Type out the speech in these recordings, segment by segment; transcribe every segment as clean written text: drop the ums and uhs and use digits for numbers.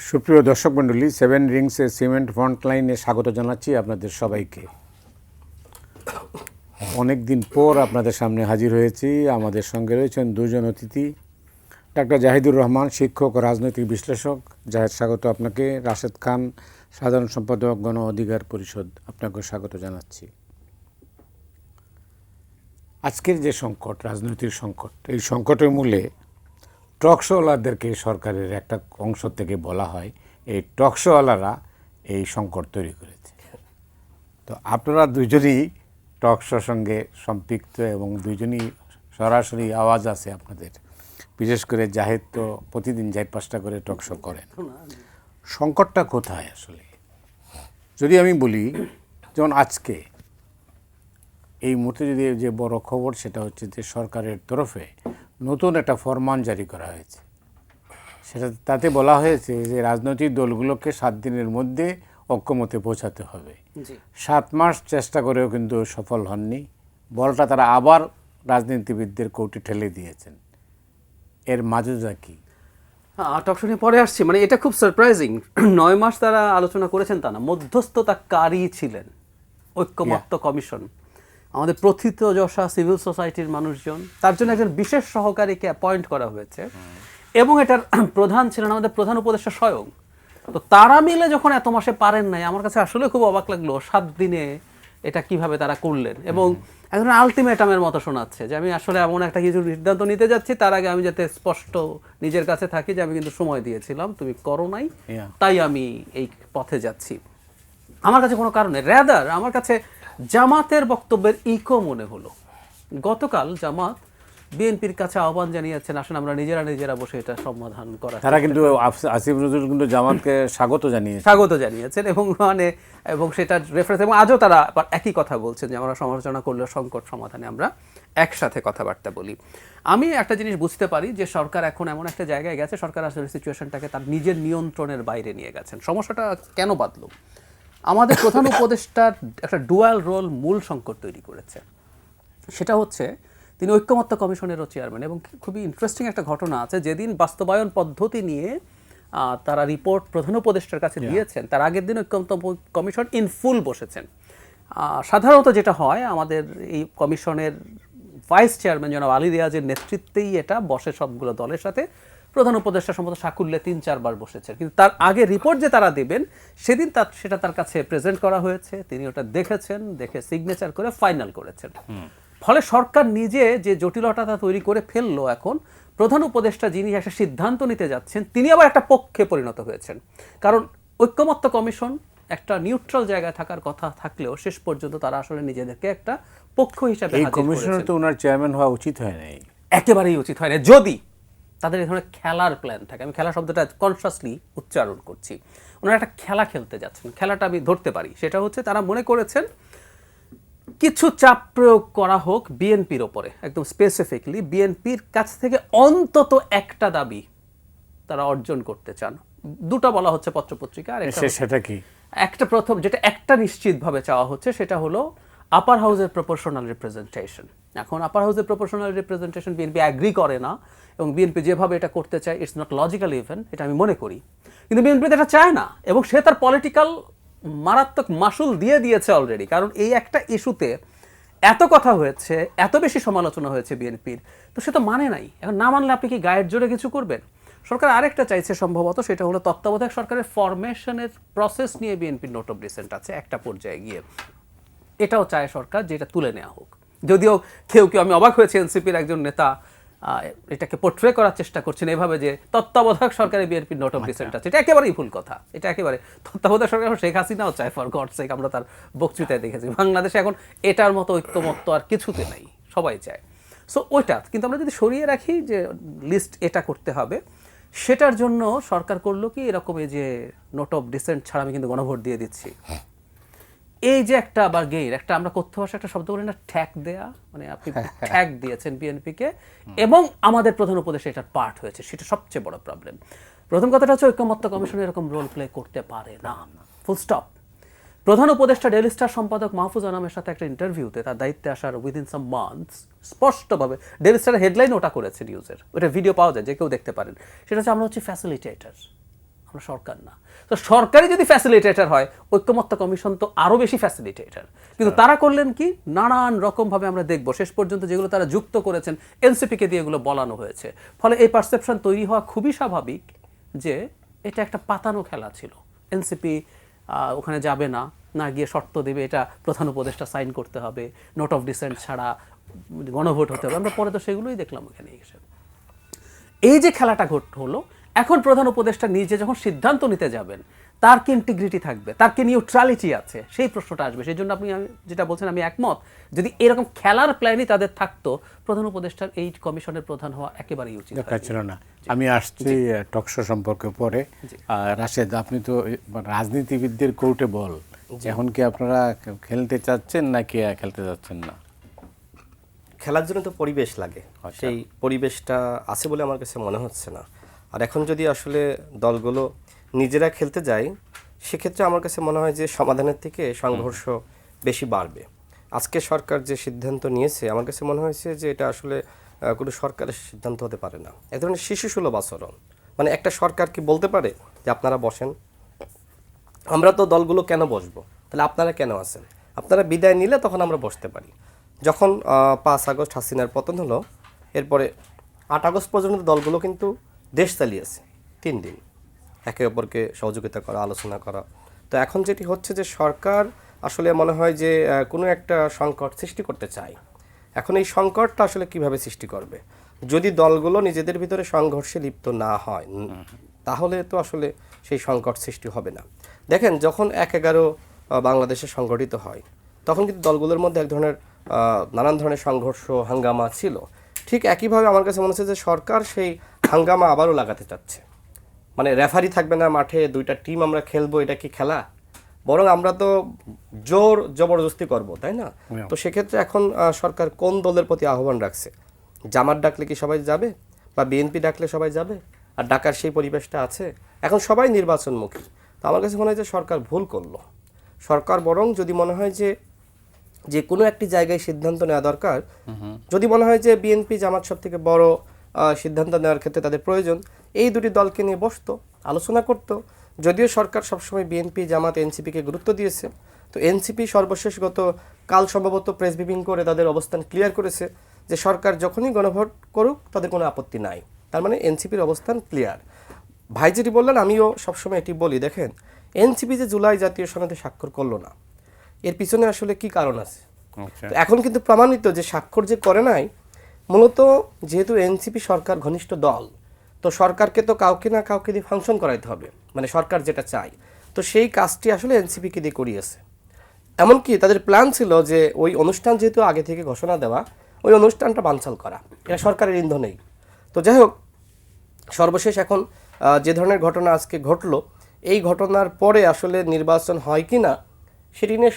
সুপ্রিয় দর্শক মণ্ডলী, সেভেন রিংসের সিমেন্ট ফ্রন্টলাইনে স্বাগত জানাচ্ছি আপনাদের সবাইকে। অনেক দিন পর আপনাদের সামনে হাজির হয়েছি। আমাদের সঙ্গে রয়েছেন দুজন অতিথি, ডাক্তার জাহিদুর রহমান, শিক্ষক ও রাজনৈতিক বিশ্লেষক। জাহেদ, স্বাগত আপনাকে। রাশেদ খান, সাধারণ সম্পাদক, গণ অধিকার পরিষদ, আপনাকেও স্বাগত জানাচ্ছি। আজকের যে সংকট, রাজনৈতিক সংকট, এই সংকটের মূলে টকশোওয়ালাদেরকে সরকারের একটা অংশ থেকে বলা হয় এই টকশোওয়ালারা এই সংকট তৈরি করেছে। তো আপনারা দুজনই টকশোর সঙ্গে সম্পৃক্ত এবং দুজনই সরাসরি আওয়াজ আছে আপনাদের। বিশেষ করে জাহেদ তো প্রতিদিন 4-5টা করে টকশো করেন। সংকটটা কোথায় আসলে? যদি আমি বলি, যেমন আজকে এই মুহূর্তে যদি যে বড় খবর, সেটা হচ্ছে যে সরকারের তরফে নতুন একটা ফরমান জারি করা হয়েছে। তাতে বলা হয়েছে যে রাজনৈতিক দলগুলোকে 7 দিনের মধ্যে ঐক্যমতে পৌঁছাতে হবে। 7 মাস চেষ্টা করেও কিন্তু সফল হননি। বলটা তারা আবার রাজনীতিবিদদের কোর্টে ঠেলে দিয়েছেন। এর মাজুজা কি? টকশো নিয়ে পরে আসছি। মানে এটা খুব সারপ্রাইজিং। 9 মাস তারা আলোচনা করেছেন তা না, মধ্যস্থতাকারী ছিলেন ঐক্যমত্য কমিশন, আমাদের প্রথিতযশা সিভিল সোসাইটির মানুষজন। তার জন্য একজন বিশেষ সহকারীকে অ্যাপয়েন্ট করা হয়েছে এবং এটার প্রধান ছিলেন আমাদের প্রধান উপদেষ্টা স্বয়ং। তো তারা মিলে যখন এত মাসে পারেন নাই, আমার কাছে আসলে খুব অবাক লাগলো 7 দিনে এটা কিভাবে তারা করলেন। এবং একজন আলটিমেটামের মতো শোনাচ্ছে যে আমি আসলে এমন একটা কিছু সিদ্ধান্ত নিতে যাচ্ছি, তার আগে আমি যাতে স্পষ্ট নিজের কাছে থাকি যে আমি কিন্তু সময় দিয়েছিলাম, তুমি করো নাই, তাই আমি এই পথে যাচ্ছি। আমার কাছে কোনো কারণে রেদার আমার কাছে জামাতের বক্তব্যের ইকো মনে হলো। গতকাল জামাত বিএনপির কাছে আহ্বান জানিয়েছেন, আসলে আমরা নিজেরা বসে এটা সমাধান করা। তারা কিন্তু আসিফ নজরুল কিন্তু জামাতকে স্বাগত জানিয়েছেন এবং সেটা রেফারেন্স, এবং আজও তারা একই কথা বলছেন যে আমরা সমালোচনা করলে সংকট সমাধানে আমরা একসাথে কথাবার্তা বলি। আমি একটা জিনিস বুঝতে পারি যে সরকার এখন এমন একটা জায়গায় গেছে, সরকার আসলে সিচুয়েশনটাকে তার নিজের নিয়ন্ত্রণের বাইরে নিয়ে গেছেন। সমস্যাটা কেন বাঁধলো? আমাদের প্রধান উপদেষ্টার একটা ডুয়াল রোল মূল সংকট তৈরি করেছে। সেটা হচ্ছে তিনি ঐক্যমত্য কমিশনেরও চেয়ারম্যান, এবং খুবই ইন্টারেস্টিং একটা ঘটনা আছে। যেদিন বাস্তবায়ন পদ্ধতি নিয়ে তারা রিপোর্ট প্রধান উপদেষ্টার কাছে দিয়েছেন, তার আগের দিন ঐক্যমত্য কমিশন ইন ফুল বসেছেন। সাধারণত যেটা হয়, আমাদের এই কমিশনের ভাইস চেয়ারম্যান জনাব আলী রিয়াজের নেতৃত্বেই এটা বসে সবগুলো দলের সাথে। প্রধান উপদেষ্টা সম্ভবত সাকুল্যে 3-4 বার বসেছেন, কিন্তু তার আগে রিপোর্ট যে তারা দেবেন সেদিন সেটা তার কাছে প্রেজেন্ট করা হয়েছে। তিনি ওটা দেখেছেন, দেখে সিগনেচার করে ফাইনাল করেছেন। ফলে সরকার নিজে যে জটিলতা তৈরি করে ফেললো, এখন প্রধান উপদেষ্টা যিনি একটা সিদ্ধান্ত নিতে যাচ্ছেন, তিনি আবার একটা পক্ষে পরিণত হয়েছেন। কারণ ঐক্যমত্য কমিশন একটা নিউট্রাল জায়গায় থাকার কথা থাকলেও শেষ পর্যন্ত তারা আসলে নিজেদেরকে একটা পক্ষ হিসাবে এই কমিশনের তো ওনার চেয়ারম্যান হওয়া উচিত হয় নাই, একেবারেই উচিত হয় না। যদি তাদের এই ধরনের খেলার প্ল্যান থাকে, আমি খেলা শব্দটা কনসাসলি উচ্চারণ করছি, ওনারা একটা খেলা খেলতে যাচ্ছেন। খেলাটা আমি ধরতে পারি, সেটা হচ্ছে তারা মনে করেছেন কিছু চাপ প্রয়োগ করা হোক বিএনপির ওপরে, একদম স্পেসিফিকলি বিএনপির কাছ থেকে অন্তত একটা দাবি তারা অর্জন করতে চান। দুটো বলা হচ্ছে পত্রপত্রিকা, আর সেটা কি? একটা প্রথম যেটা একটা নিশ্চিতভাবে চাওয়া হচ্ছে সেটা হলো আপার হাউসের প্রপোর্শনাল রিপ্রেজেন্টেশন। এখন আপার হাউসের প্রপোর্শনাল রিপ্রেজেন্টেশন বিএনপি অ্যাগ্রি করে না, এবং বিএনপি যেভাবে এটা করতে চায় ইটস নট লজিক্যাল ইভেন, এটা আমি মনে করি। কিন্তু বিএনপি এটা চায় না, এবং সে তার পলিটিক্যাল মারাত্মক মাসুল দিয়ে দিয়েছে অলরেডি। কারণ এই একটা ইস্যুতে এত কথা হয়েছে, এত বেশি সমালোচনা হয়েছে বিএনপির, তো সে তো মানে নাই। এখন না মানলে আপনি কি গায়ের জোরে কিছু করবেন? সরকার আরেকটা চাইছে সম্ভবত, সেটা হলো তত্ত্বাবধায়ক সরকারের ফরমেশনের প্রসেস নিয়ে বিএনপির নোট অফ ডিসেন্ট আছে একটা পর্যায়ে গিয়ে। এটাও চায় সরকার যে এটা তুলে নেওয়া হোক। যদিও কেউ আমি অবাক হয়েছে, এনসিপির একজন নেতা এটাকে পোর্ট্রে করার চেষ্টা করছেন এভাবে যে তত্ত্বাবধায়ক সরকারের বিএনপির নোট অফ ডিসেন্ট আছে। এটা একেবারেই ভুল কথা। এটা একেবারে তত্ত্বাবধায়ক সরকার শেখ হাসিনাও চায়, ফর গড সেক, আমরা তার বক্তৃতায় দেখেছি। বাংলাদেশে এখন এটার মতো ঐক্যমত্য আর কিছুতে নাই, সবাই চায়। সো ওইটা কিন্তু আমরা যদি সরিয়ে রাখি যে লিস্ট এটা করতে হবে, সেটার জন্য সরকার করলো কি এরকম, এই যে নোট অফ ডিসেন্ট ছাড়া আমি কিন্তু গণভোট দিয়ে দিচ্ছি। এই যে একটা আবার গেইর একটা, আমরা কথ্য ভাষা একটা শব্দ বলি না, ঠ্যাক দেয়া, মানে আপনি ঠ্যাক দিয়েছেন বিএনপিকে, এবং আমাদের প্রধান উপদেষ্টা এটার পার্ট হয়েছে, সেটা সবচেয়ে বড় প্রবলেম। প্রথম কথাটা হচ্ছে ঐক্যমত্য কমিশন এরকম রোল প্লে করতে পারে না, ফুল স্টপ। প্রধান উপদেষ্টা ডেইলি স্টার সম্পাদক মাহফুজ আনামের সাথে একটা ইন্টারভিউতে তার দায়িত্বে আসার উইদিন সাম মান্থস স্পষ্টভাবে ডেইলি স্টারের হেডলাইন ওটা করেছে, নিউজের ওটা ভিডিও পাওয়া যায়, যে কেউ দেখতে পারেন। সেটা হচ্ছে আমরা হচ্ছে ফ্যাসিলিটেটর, কোনো সরকার না। তো সরকারই যদি ফ্যাসিলিটেটর হয়, ঐক্যমত্য কমিশন তো আরও বেশি ফ্যাসিলিটেটর। কিন্তু তারা করলেন কি, নানান রকমভাবে আমরা দেখব শেষ পর্যন্ত যেগুলো তারা যুক্ত করেছেন এনসিপিকে দিয়ে এগুলো বলানো হয়েছে। ফলে এই পারসেপশন তৈরি হওয়া খুবই স্বাভাবিক যে এটা একটা পাতানো খেলা ছিল। এনসিপি ওখানে যাবে না, না গিয়ে শর্ত দেবে এটা প্রধান উপদেষ্টা সাইন করতে হবে, নোট অফ ডিসেন্ট ছাড়া গণভোট হতে হবে। আমরা পরে তো সেগুলোই দেখলাম ওখানে এসে। এই যে খেলাটা হলো, এখন প্রধান উপদেষ্টা নিজে যখন সিদ্ধান্ত নিতে যাবেন, তার কি ইন্টিগ্রিটি থাকবে, তার কি নিউট্রালিটি আছে, সেই প্রশ্নটা আসবে। সেই জন্য আপনি যেটা বলছেন আমি একমত, যদি এরকম খেলার প্ল্যানই তাদের থাকতো, প্রধান উপদেষ্টার এই কমিশনের প্রধান হওয়া একেবারেই উচিত ছিল না। আমি আসছি টকশো সম্পর্কে পরে। রাশেদ, আপনি তো রাজনীতিবিদদের কোর্টে বল, এখন কি আপনারা খেলতে চাচ্ছেন নাকি খেলতে চাচ্ছেন না? খেলার জন্য তো পরিবেশ লাগে, সেই পরিবেশটা আছে বলে আমার কাছে মনে হচ্ছে না। আর এখন যদি আসলে দলগুলো নিজেরা খেলতে যায়, সেক্ষেত্রে আমার কাছে মনে হয় যে সমাধানের থেকে সংঘর্ষ বেশি বাড়বে। আজকে সরকার যে সিদ্ধান্ত নিয়েছে, আমার কাছে মনে হয়েছে যে এটা আসলে কোনো সরকারের সিদ্ধান্ত হতে পারে না। এক ধরনের শিশুসুলভ আচরণ। মানে একটা সরকার কি বলতে পারে যে আপনারা বসেন, আমরা তো দলগুলো কেন বসবো, তাহলে আপনারা কেন আছেন, আপনারা বিদায় নিলে তখন আমরা বসতে পারি। যখন 5 আগস্ট হাসিনার পতন হলো, এরপরে 8 আগস্ট পর্যন্ত দলগুলো কিন্তু দেশ চালিয়েছে 3 দিন, একে অপরকে সহযোগিতা করা, আলোচনা করা। তো এখন যেটি হচ্ছে যে সরকার আসলে মনে হয় যে কোনো একটা সংকট সৃষ্টি করতে চায়। এখন এই সংকটটা আসলে কিভাবে সৃষ্টি করবে, যদি দলগুলো নিজেদের ভিতরে সংঘর্ষে লিপ্ত না হয়, তাহলে তো আসলে সেই সংকট সৃষ্টি হবে না। দেখেন, যখন 1/11 বাংলাদেশে সংগঠিত হয়, তখন কিন্তু দলগুলোর মধ্যে এক ধরনের নানান ধরনের সংঘর্ষ, হাঙ্গামা ছিল। ঠিক একইভাবে আমার কাছে মনে হচ্ছে যে সরকার সেই হাঙ্গামা আবারও লাগাতে চাচ্ছে। মানে রেফারি থাকবে না মাঠে, 2টা টিম আমরা খেলবো, এটা কি খেলা? বরং আমরা তো জোর জবরদস্তি করব, তাই না? তো সেক্ষেত্রে এখন সরকার কোন দলের প্রতি আহ্বান রাখছে? জামাত ডাকলে কি সবাই যাবে, বা বিএনপি ডাকলে সবাই যাবে? আর ডাকার সেই পরিবেশটা আছে? এখন সবাই নির্বাচনমুখী। তো আমার কাছে মনে হয় যে সরকার ভুল করলো। সরকার বরং যদি মনে হয় যে কোনো একটি জায়গায় সিদ্ধান্ত নেওয়া দরকার, যদি মনে হয় যে বিএনপি জামাত সব থেকে বড় সিদ্ধান্ত নেওয়ার ক্ষেত্রে তাদের প্রয়োজন, এই দুটি দলকে নিয়ে বসতো, আলোচনা করতো। যদিও সরকার সবসময় বিএনপি, জামাত, এনসিপিকে গুরুত্ব দিয়েছে, তো এনসিপি সর্বশেষ কাল সম্ভবত প্রেস ব্রিফিং করে তাদের অবস্থান ক্লিয়ার করেছে যে সরকার যখনই গণভোট করুক তাদের কোনো আপত্তি নাই। তার মানে এনসিপির অবস্থান ক্লিয়ার। ভাই যেটি বললেন, আমিও সবসময় এটি বলি, দেখেন এনসিপি যে জুলাই জাতীয় সনদে স্বাক্ষর করলো না, এর পিছনে আসলে কি কারণ আছে? তো এখন কিন্তু প্রমাণিত যে স্বাক্ষর যে করে নাই, মূলত যেহেতু এনসিপি সরকার ঘনিষ্ঠ দল, তো সরকারকে তো কাউকে না কাউকে দিয়ে ফাংশন করাইতে হবে, মানে সরকার যেটা চায়। তো সেই কাজটি আসলে এনসিপিকে দিয়ে করিয়েছে। এমনকি তাদের প্ল্যান ছিল যে ওই অনুষ্ঠান যেহেতু আগে থেকে ঘোষণা দেওয়া, ওই অনুষ্ঠানটা বানচাল করা, এটা সরকারের ইন্ধনেই। তো যাই হোক, সর্বশেষ এখন যে ধরনের ঘটনা আজকে ঘটলো, এই ঘটনার পরে আসলে নির্বাচন হয় কি না সেটি নিয়ে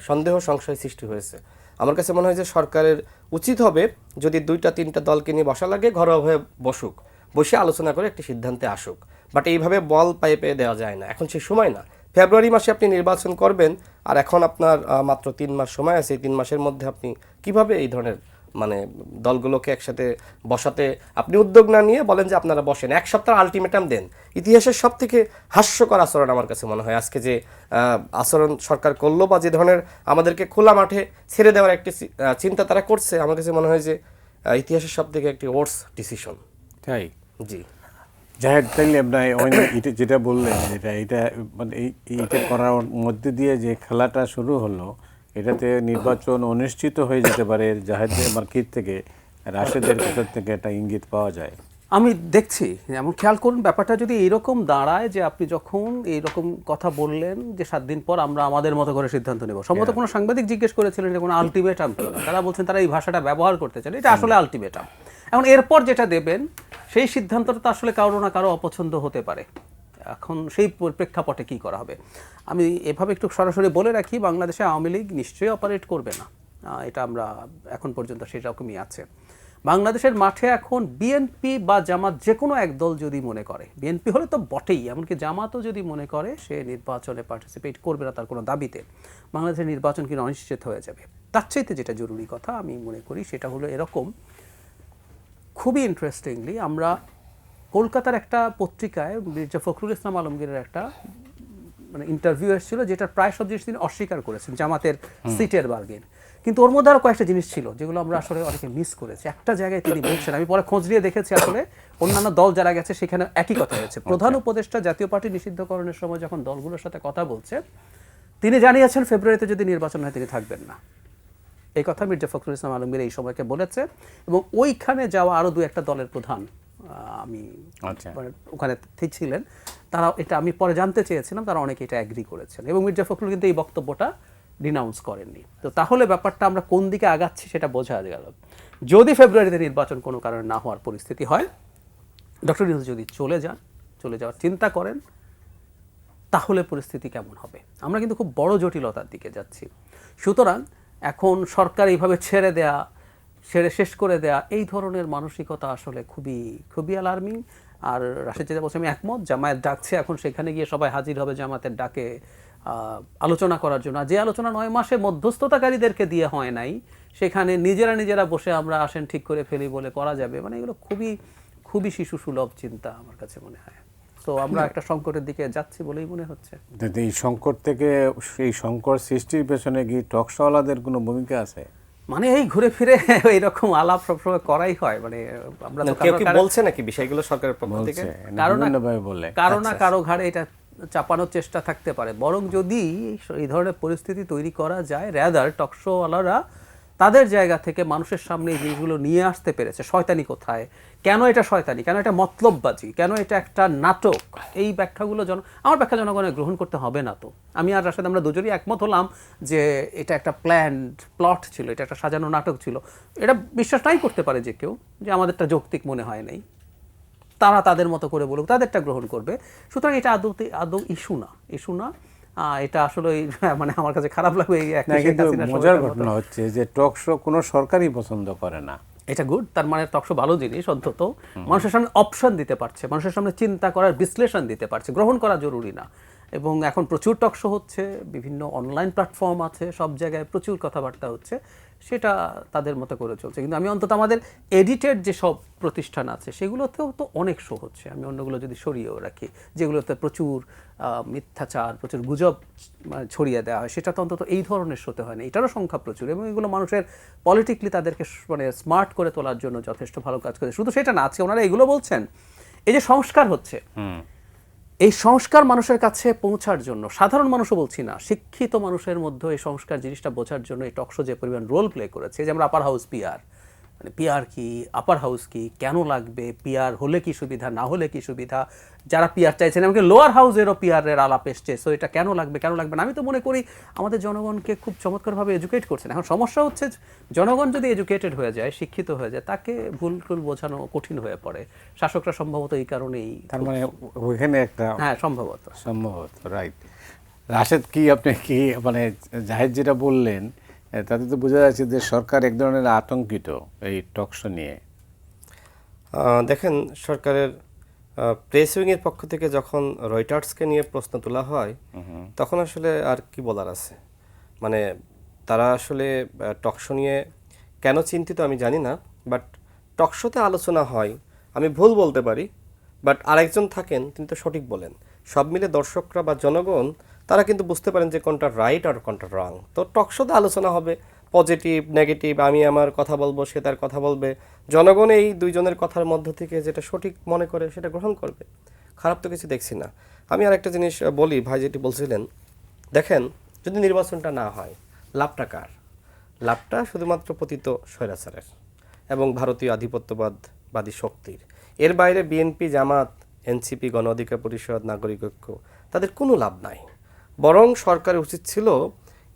সন্দেহ সংশয় সৃষ্টি হয়েছে। আমার কাছে মনে হয় যে সরকারের উচিত হবে, যদি 2-3টা দলকে নিয়ে বসা লাগে, ঘরোয়াভাবে বসুক, বসে আলোচনা করে একটি সিদ্ধান্তে আসুক। বাট এইভাবে বল পাইপে দেওয়া যায় না, এখন সেই সময় না। ফেব্রুয়ারি মাসে আপনি নির্বাচন করবেন, আর এখন আপনার মাত্র 3 মাস সময় আছে। এই 3 মাসের মধ্যে আপনি কিভাবে এই ধরনের মানে দলগুলোকে একসাথে বসাতে আপনি উদ্যোগ না নিয়ে বলেন যে আপনারা বসেন, 1 সপ্তাহ আলটিমেটাম দেন? ইতিহাসের সব থেকে হাস্যকর আচরণ আমার কাছে মনে হয় আজকে যে আচরণ সরকার করলো, বা যে ধরনের আমাদেরকে খোলা মাঠে ছেড়ে দেওয়ার একটি চিন্তা তারা করছে, আমার কাছে মনে হয় যে ইতিহাসের সব থেকে একটি ওয়ার্স ডিসিশন। তাই? জি জাহেদ, তাইলে আপনার এটা যেটা বললেন, এটা মানে এইটা করার মধ্যে দিয়ে যে খেলাটা শুরু হলো, এটাতে নির্বাচন অনিশ্চিত হয়ে যেতে পারে। জাহেদের মার্কিট থেকে, রাশেদের ভেতর থেকে একটা ইঙ্গিত পাওয়া যায়। আমি দেখছি, যেমন খেয়াল করুন, ব্যাপারটা যদি এইরকম দাঁড়ায় যে আপনি যখন এইরকম কথা বললেন যে 7 দিন পর আমরা আমাদের মতো করে সিদ্ধান্ত নেব, সম্ভবত কোনো সাংবাদিক জিজ্ঞেস করেছিলেন যে কোনো আলটিমেটাম, তারা বলছেন তারা এই ভাষাটা ব্যবহার করতে চান, এটা আসলে আলটিমেটাম। এখন এরপর যেটা দেবেন সেই সিদ্ধান্তটা তো আসলে কারো না কারো অপছন্দ হতে পারে। এখন সেই প্রেক্ষাপটে কি করা হবে? আমি এভাবে একটু সরাসরি বলে রাখি, বাংলাদেশে আওয়ামী লীগ নিশ্চয়ই অপারেট করবে না, এটা আমরা এখন পর্যন্ত সেই রকমই আছে। বাংলাদেশের মাঠে এখন বিএনপি বা জামাত যে কোনো এক দল যদি মনে করে, বিএনপি হলে তো বটেই, এমনকি জামাতও যদি মনে করে সে নির্বাচনে পার্টিসিপেট করবে না তার কোনো দাবিতে, বাংলাদেশের নির্বাচন কিন্তু অনিশ্চিত হয়ে যাবে। তার চাইতে যেটা জরুরি কথা আমি মনে করি সেটা হলো এরকম, খুবই ইন্টারেস্টিংলি আমরা কলকাতার একটা পত্রিকায় মির্জা ফখরুল ইসলাম আলমগীরের একটা মানে ইন্টারভিউ এসেছিল, যেটা প্রায় সব জিনিস তিনি অস্বীকার করেছেন, জামাতের সিটের বার্গেন। কিন্তু ওর মধ্যে আরও কয়েকটা জিনিস ছিল যেগুলো আমরা আসলে অনেকে মিস করেছি। একটা জায়গায় তিনি বলছেন, আমি পরে খোঁজ নিয়ে দেখেছি, আসলে অন্যান্য দল যারা গেছে সেখানে একই কথা হয়েছে। প্রধান উপদেষ্টা জাতীয় পার্টি নিষিদ্ধকরণের সময় যখন দলগুলোর সাথে কথা বলছে, তিনি জানিয়েছেন ফেব্রুয়ারিতে যদি নির্বাচন হয় তিনি থাকবেন না। এই কথা মির্জা ফখরুল ইসলাম আলমগীর এই সময়কে বলেছে। এবং ওইখানে যাওয়া আরও দু একটা দলের প্রধান, আমি মানে ওখানে ছিলেন, তারা এটা আমি পরে জানতে চেয়েছিলাম, তারা অনেকে এটা অ্যাগ্রি করেছেন। এবং মির্জা ফখরুল কিন্তু এই বক্তব্যটা ডিনাউন্স করেননি। তো তাহলে ব্যাপারটা আমরা কোন দিকে আগাচ্ছি সেটা বোঝা গেল। যদি ফেব্রুয়ারিতে নির্বাচন কোনো কারণে না হওয়ার পরিস্থিতি হয়, ডক্টর ইউনূস যদি চলে যাওয়ার চিন্তা করেন, তাহলে পরিস্থিতি কেমন হবে? আমরা কিন্তু খুব বড় জটিলতার দিকে যাচ্ছি। সুতরাং এখন সরকার এইভাবে ছেড়ে শেষ করে দেয়া, এই ধরনের মানসিকতা আসলে খুবই খুবই অ্যালার্মিং। আর রাশেদ যেটা বলছে আমি একমত, জামায়াত ডাকছে, এখন সেখানে গিয়ে সবাই হাজির হবে জামাতের ডাকে আলোচনা করার জন্য। যে আলোচনা 9 মাসে মধ্যস্থতাকারীদেরকে দিয়ে হয় নাই, সেখানে নিজেরা বসে আমরা আসেন ঠিক করে ফেলি বলে করা যাবে, মানে এগুলো খুবই খুবই শিশু সুলভ চিন্তা আমার কাছে মনে হয়। তো আমরা একটা সংকটের দিকে যাচ্ছি বলেই মনে হচ্ছে। এই সংকট থেকে, এই সংকট সৃষ্টির পেছনে কি টকশোওয়ালাদের কোনো ভূমিকা আছে? মানে এই ঘুরে ফিরে এইরকম আলাপ সবসময় করাই হয়, মানে আমরা তো কেউ কি বলছে নাকি বিষয়গুলো সরকারের পক্ষ থেকে? কারো না কারো ঘাড়ে এটা চাপানোর চেষ্টা থাকতে পারে। বরং যদি এই ধরনের পরিস্থিতি তৈরি করা যায়, রেদার টকশোওয়ালারা তাদের জায়গা থেকে মানুষের সামনে এই জিনিসগুলো নিয়ে আসতে পেরেছে। শয়তানি কোথায়, কেন এটা শয়তানি, কেন এটা মতলববাজি, কেন এটা একটা নাটক, এই ব্যাখ্যাগুলো আমার ব্যাখ্যা জনগণের গ্রহণ করতে হবে না। তো আমি আর রাশেদ আমরা দুজনই একমত হলাম যে এটা একটা প্লট ছিল, এটা একটা সাজানো নাটক ছিল। এটা বিশ্বাস নাই করতে পারে যে কেউ, যে আমাদেরটা যৌক্তিক মনে হয় নাই, তারা তাদের মতো করে বলুক, তাদেরটা গ্রহণ করবে। সুতরাং এটা আদৌ ইস্যু না। এটা আসলে মানে আমার কাছে খারাপ লাগবে। মজার ঘটনা হচ্ছে যে টকশো কোনো সরকারই পছন্দ করে না। এটা গুড, তার মানে টকশো ভালো জিনিস, অন্তত মানুষের সামনে অপশন দিতে পারছে, মানুষের সামনে চিন্তা করার বিশ্লেষণ দিতে পারছে, গ্রহণ করা জরুরি না। এবং এখন প্রচুর টকশো হচ্ছে, বিভিন্ন অনলাইন প্ল্যাটফর্ম আছে, সব জায়গায় প্রচুর কথাবার্তা হচ্ছে, সেটা তাদের মতো করে চলছে। কিন্তু আমি অন্তত আমাদের এডিটেড যেসব প্রতিষ্ঠান আছে সেগুলোতেও তো অনেক শো হচ্ছে, আমি অন্যগুলো যদি সরিয়েও রাখি, যেগুলোতে প্রচুর মিথ্যাচার, প্রচুর গুজব ছড়িয়ে দেওয়া হয়, সেটা তো অন্তত এই ধরনের শোতে হয় না, এটারও সংখ্যা প্রচুর। এবং এগুলো মানুষের পলিটিক্যালি তাদেরকে মানে স্মার্ট করে তোলার জন্য যথেষ্ট ভালো কাজ করে। শুধু সেটা না, আজকে ওনারা এগুলো বলছেন, এই যে সংস্কার হচ্ছে, এই সংস্কার মানুষের কাছে পৌঁছার জন্য, সাধারণ মানুষও বলছি না, শিক্ষিত মানুষের মধ্যে এই সংস্কার জিনিসটা বোঝার জন্য এই টকশো যে পরিমাণ রোল প্লে করেছে, যে আমরা আপার হাউস পিআর, মানে পিআর কি, আপার হাউস কি, কেন লাগবে, পিআর হলে কি সুবিধা, না হলে কি সুবিধা, যারা পিআর চাইছেন এমনকি লোয়ার হাউসেরও পিআরের আলাপ এসছে। সো এটা কেন লাগবে না, আমি তো মনে করি আমাদের জনগণকে খুব চমৎকারভাবে এডুকেট করছেন। এখন সমস্যা হচ্ছে জনগণ যদি এডুকেটেড হয়ে যায়, শিক্ষিত হয়ে যায়, তাকে ভুল বোঝানো কঠিন হয়ে পড়ে। শাসকরা সম্ভবত এই কারণেই, তার মানে ওইখানে একটা, হ্যাঁ সম্ভবত রাইট। রাশেদ, আপনি কি মানে জাহিদ যেটা বললেন তাতে তো বোঝা যাচ্ছে যে সরকার এক ধরনের আতঙ্কিত এই টকশো নিয়ে। দেখেন, সরকারের প্রেস উইংয়ের পক্ষ থেকে যখন রয়টার্সকে নিয়ে প্রশ্ন তোলা হয়, তখন আসলে আর কি বলার আছে। মানে তারা আসলে টকশো নিয়ে কেন চিন্তিত আমি জানি না, বাট টকশোতে আলোচনা হয়, আমি ভুল বলতে পারি, বাট আরেকজন থাকেন তিনি তো সঠিক বলেন। সব মিলে দর্শকরা বা জনগণ তারা কিন্তু বুঝতে পারেন যে কোনটা রাইট আর কোনটা রং। তো টকশোতে আলোচনা হবে, পজিটিভ নেগেটিভ, আমি আমার কথা বলবো, সে তার কথা বলবে, জনগণ এই দুইজনের কথার মধ্য থেকে যেটা সঠিক মনে করে সেটা গ্রহণ করবে। খারাপ তো কিছু দেখছি না। আমি আর একটা জিনিস বলি, ভাই যেটি বলছিলেন, দেখেন যদি নির্বাচনটা না হয়, লাভটা কার? লাভটা শুধুমাত্র পতিত স্বৈরাচারের এবং ভারতীয় আধিপত্যবাদী শক্তির। এর বাইরে বিএনপি, জামাত, এনসিপি, গণ অধিকার পরিষদ, নাগরিক ঐক্য, তাদের কোনো লাভ নাই। বরং সরকারের উচিত ছিল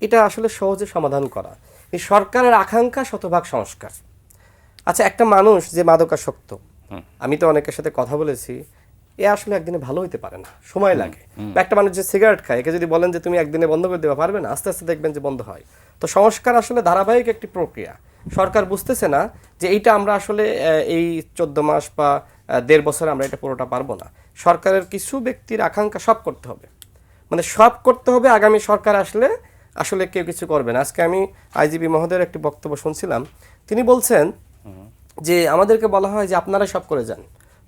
এটা আসলে সহজে সমাধান করা। এই সরকারের আকাঙ্ক্ষা শতভাগ সংস্কার। আচ্ছা, একটা মানুষ যে মাদকাসক্ত, আমি তো অনেকের সাথে কথা বলেছি, এ আসলে একদিনে ভালো হইতে পারে না, সময় লাগে। বা একটা মানুষ যে সিগারেট খায়, একে যদি বলেন যে তুমি একদিনে বন্ধ করে দেওয়া পারবে না, আস্তে আস্তে দেখবেন যে বন্ধ হয়। তো সংস্কার আসলে ধারাবাহিক একটি প্রক্রিয়া। সরকার বুঝতেছে না যে এইটা আমরা আসলে এই 14 মাস বা 1.5 বছরে আমরা এটা পুরোটা পারবো না। সরকারের কিছু ব্যক্তির আকাঙ্ক্ষা সব করতে হবে, মানে সব করতে হবে। আগামী সরকার আসলে আসলে কেউ কিছু করবে না। আজকে আমি আইজিপি মহোদয়ের একটি বক্তব্য শুনছিলাম, তিনি বলছেন যে আমাদেরকে বলা হয় যে আপনারা সব করে যান,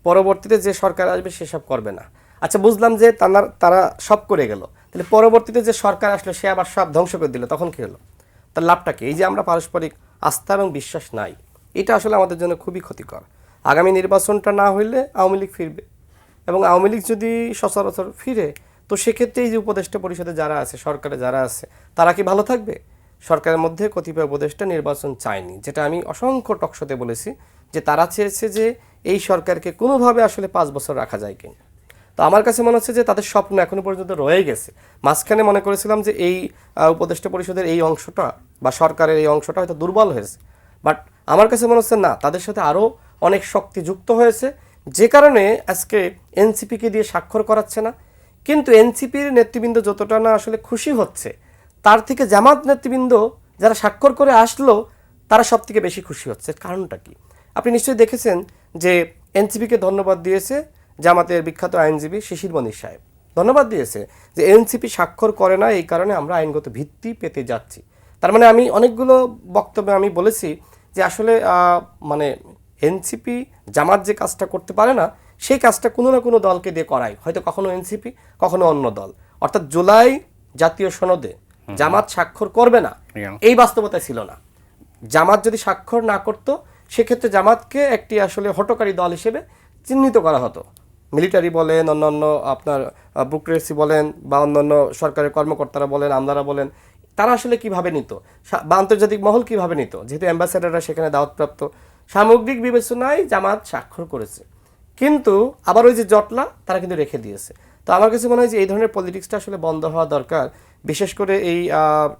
পরবর্তীতে যে সরকার আসবে সেসব করবে না। আচ্ছা, বুঝলাম যে তারা সব করে গেল, তাহলে পরবর্তীতে যে সরকার আসলো সে আবার সব ধ্বংস করে দিল, তখন কি হলো? তার লাভটা কি? এই যে আমরা পারস্পরিক আস্থা এবং বিশ্বাস নাই, এটা আসলে আমাদের জন্য খুবই ক্ষতিকর। আগামী নির্বাচনটা না হইলে আওয়ামী লীগ ফিরবে, এবং আওয়ামী লীগ যদি সচরাচর ফিরে, তো সেক্ষেত্রে এই যে উপদেষ্টা পরিষদে যারা আছে, সরকারে যারা আছে, তারা কি ভালো থাকবে? সরকারের মধ্যে কতিপয় উপদেষ্টা নির্বাচন চায়নি, যেটা আমি অসংখ্য টকশোতে বলেছি, যে তারা চেয়েছে যে এই সরকারকে কোনোভাবে আসলে 5 বছর রাখা যায় কিনা। তো আমার কাছে মনে হচ্ছে যে তাদের স্বপ্ন এখনো পর্যন্ত রয়ে গেছে। মাঝখানে মনে করেছিলাম যে এই উপদেষ্টা পরিষদের এই অংশটা বা সরকারের এই অংশটা হয়তো দুর্বল হয়েছে, বাট আমার কাছে মনে হচ্ছে না, তাদের সাথে আরও অনেক শক্তি যুক্ত হয়েছে, যে কারণে আজকে এনসিপিকে দিয়ে স্বাক্ষর করাচ্ছে না। কিন্তু এনসিপির নেতৃবৃন্দ যতটা না আসলে খুশি হচ্ছে, তার থেকে জামাত নেতৃবৃন্দ যারা স্বাক্ষর করে আসলো তারা সব থেকে বেশি খুশি হচ্ছে। কারণটা কি? আপনি নিশ্চয়ই দেখেছেন যে এনসিপিকে ধন্যবাদ দিয়েছে জামাতের বিখ্যাত আইনজীবী শিশির মনির সাহেব, ধন্যবাদ দিয়েছে যে এনসিপি স্বাক্ষর করে না, এই কারণে আমরা আইনগত ভিত্তি পেতে যাচ্ছি। তার মানে আমি অনেকগুলো বক্তব্যে আমি বলেছি যে আসলে মানে এনসিপি জামাত যে কাজটা করতে পারে না, সেই কাজটা কোনো না কোনো দলকে দিয়ে করায়, হয়তো কখনো এনসিপি, কখনো অন্য দল। অর্থাৎ জুলাই জাতীয় সনদে জামাত স্বাক্ষর করবে না, এই বাস্তবতা ছিল না। জামাত যদি স্বাক্ষর না করতো, সেক্ষেত্রে জামাতকে একটি আসলে হটকারী দল হিসেবে চিহ্নিত করা হতো। মিলিটারি বলেন, অন্যান্য আপনার ব্যুরোক্রেসি বলেন, বা অন্যান্য সরকারের কর্মকর্তারা বলেন, আমলারা বলেন, তারা আসলে কিভাবে নিত, বা আন্তর্জাতিক মহল কিভাবে নিত, যেহেতু অ্যাম্বাসেডাররা সেখানে দাওয়াতপ্রাপ্ত। সামগ্রিক বিবেচনায় জামাত স্বাক্ষর করেছে, কিন্তু আবার ওই যে জটলা তারা কিন্তু রেখে দিয়েছে। তো আমার কাছে মনে হয় যে এই ধরনের পলিটিক্সটা আসলে বন্ধ হওয়া দরকার। বিশেষ করে এই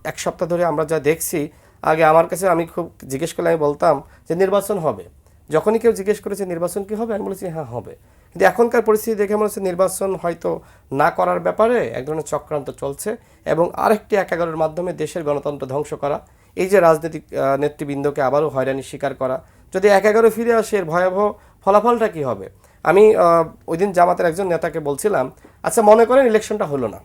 1 সপ্তাহ ধরে আমরা যা দেখছি, আগে আমার কাছে আমি খুব জিজ্ঞেস করলে আমি বলতাম যে নির্বাচন হবে, যখনই কেউ জিজ্ঞেস করেছে নির্বাচন কি হবে, আমি বলেছি হ্যাঁ হবে। কিন্তু এখনকার পরিস্থিতি দেখে মনে হচ্ছে নির্বাচন হয়তো না করার ব্যাপারে এক ধরনের চক্রান্ত চলছে, এবং আরেকটি 1/11-এর মাধ্যমে দেশের গণতন্ত্র ধ্বংস করা, এই যে রাজনৈতিক নেতৃবৃন্দকে আবারও হয়রানির শিকার করা, যদি 1/11 ফিরে আসে এর ভয়াবহ ফলাফলটা কি হবে? আমি ওই দিন জামাতের একজন নেতাকে বলছিলাম, আচ্ছা মনে করেন ইলেকশনটা হলো না,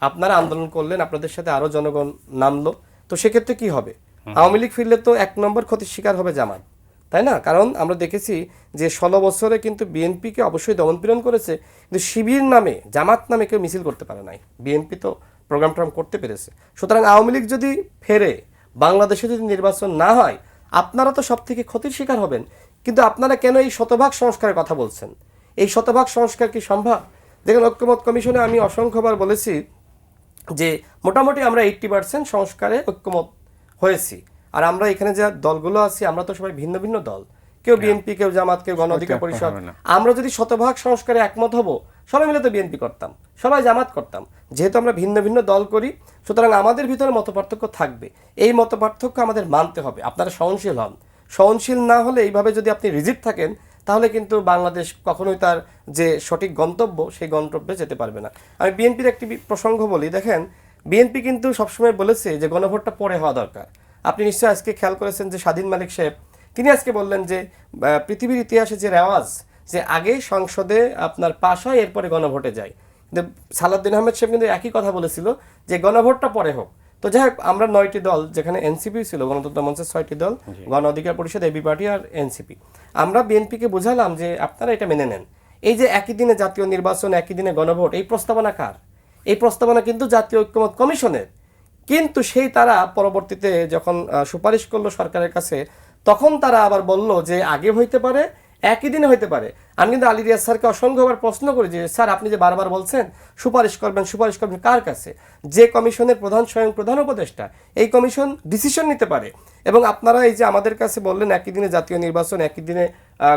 আপনারা আন্দোলন করলেন, আপনাদের সাথে আরও জনগণ নামলো, তো সেক্ষেত্রে কি হবে? আওয়ামী লীগ ফিরলে তো 1 নম্বর ক্ষতির শিকার হবে জামাত, তাই না? কারণ আমরা দেখেছি যে 16 বছরে কিন্তু বিএনপিকে অবশ্যই দমনপীড়ন করেছে, কিন্তু শিবির নামে, জামাত নামে কেউ মিছিল করতে পারে নাই। বিএনপি তো প্রোগ্রাম করতে পেরেছে। সুতরাং আওয়ামী লীগ যদি ফেরে, বাংলাদেশে যদি নির্বাচন না হয়, আপনারা তো সব থেকে ক্ষতির শিকার হবেন। কিন্তু আপনারা কেন এই শতভাগ সংস্কারের কথা বলছেন? এই শতভাগ সংস্কার কি সম্ভব? দেখুন, ঐক্যমত কমিশনে আমি অসংখ্যবার বলেছি যে মোটামুটি আমরা 80% সংস্কারে ঐক্যমত হয়েছি। আর আমরা এখানে যে দলগুলো আছি, আমরা তো সবাই ভিন্ন ভিন্ন দল, কেউ বিএনপি, কেউ জামাত, কেউ গণ অধিকার পরিষদ। আমরা যদি শতভাগ সংস্কারে একমত হব, সবাই মিলে তো বিএনপি করতাম, সবাই জামাত করতাম। যেহেতু আমরা ভিন্ন ভিন্ন দল করি, সুতরাং আমাদের ভিতরে মতপার্থক্য থাকবে। এই মতপার্থক্য আমাদের মানতে হবে। আপনারা সহনশীল হন। সহনশীল না হলে, এইভাবে যদি আপনি রিজিড থাকেন, তাহলে কিন্তু বাংলাদেশ কখনোই তার যে সঠিক গন্তব্য, সেই গন্তব্যে যেতে পারবে না। আমি বিএনপির একটি প্রসঙ্গ বলি। দেখেন, বিএনপি কিন্তু সবসময় বলেছে যে গণভোটটা পরে হওয়া দরকার। আপনি নিশ্চয়ই আজকে খেয়াল করেছেন যে স্বাধীন মালিক সাহেব, তিনি আজকে বললেন যে পৃথিবীর ইতিহাসে যে রেওয়াজ, যে আগে সংসদে আপনার পাশ হয়, এরপরে গণভোটে যায়। কিন্তু সালাউদ্দিন আহমেদ সাহেব কিন্তু একই কথা বলেছিল যে গণভোটটা পরে হোক। তো যাই হোক, আমরা 9টি দল, যেখানে এনসিপি ছিল, গণতন্ত্র মঞ্চের 6টি দল, গণ অধিকার পরিষদ, এবি পার্টি আর এনসিপি, আমরা বিএনপিকে বোঝালাম যে আপনারা এটা মেনে নেন। এই যে একই দিনে জাতীয় নির্বাচন, একই দিনে গণভোট, এই প্রস্তাবনা কার? এই প্রস্তাবনা কিন্তু জাতীয় ঐক্যমত কমিশনের। কিন্তু সেই তারা পরবর্তীতে যখন সুপারিশ করলো সরকারের কাছে, তখন তারা আবার বলল যে আগে হইতে পারে, একই দিনে হইতে পারে। আমি কিন্তু আলী রিয়াজ স্যারকে অসংখ্যবার প্রশ্ন করি যে স্যার, আপনি যে বারবার বলছেন সুপারিশ করবেন, সুপারিশ করবেন কার কাছে? যে কমিশনের প্রধান স্বয়ং প্রধান উপদেষ্টা, এই কমিশন ডিসিশন নিতে পারে। এবং আপনারা এই যে আমাদের কাছে বললেন একই দিনে জাতীয় নির্বাচন, একই দিনে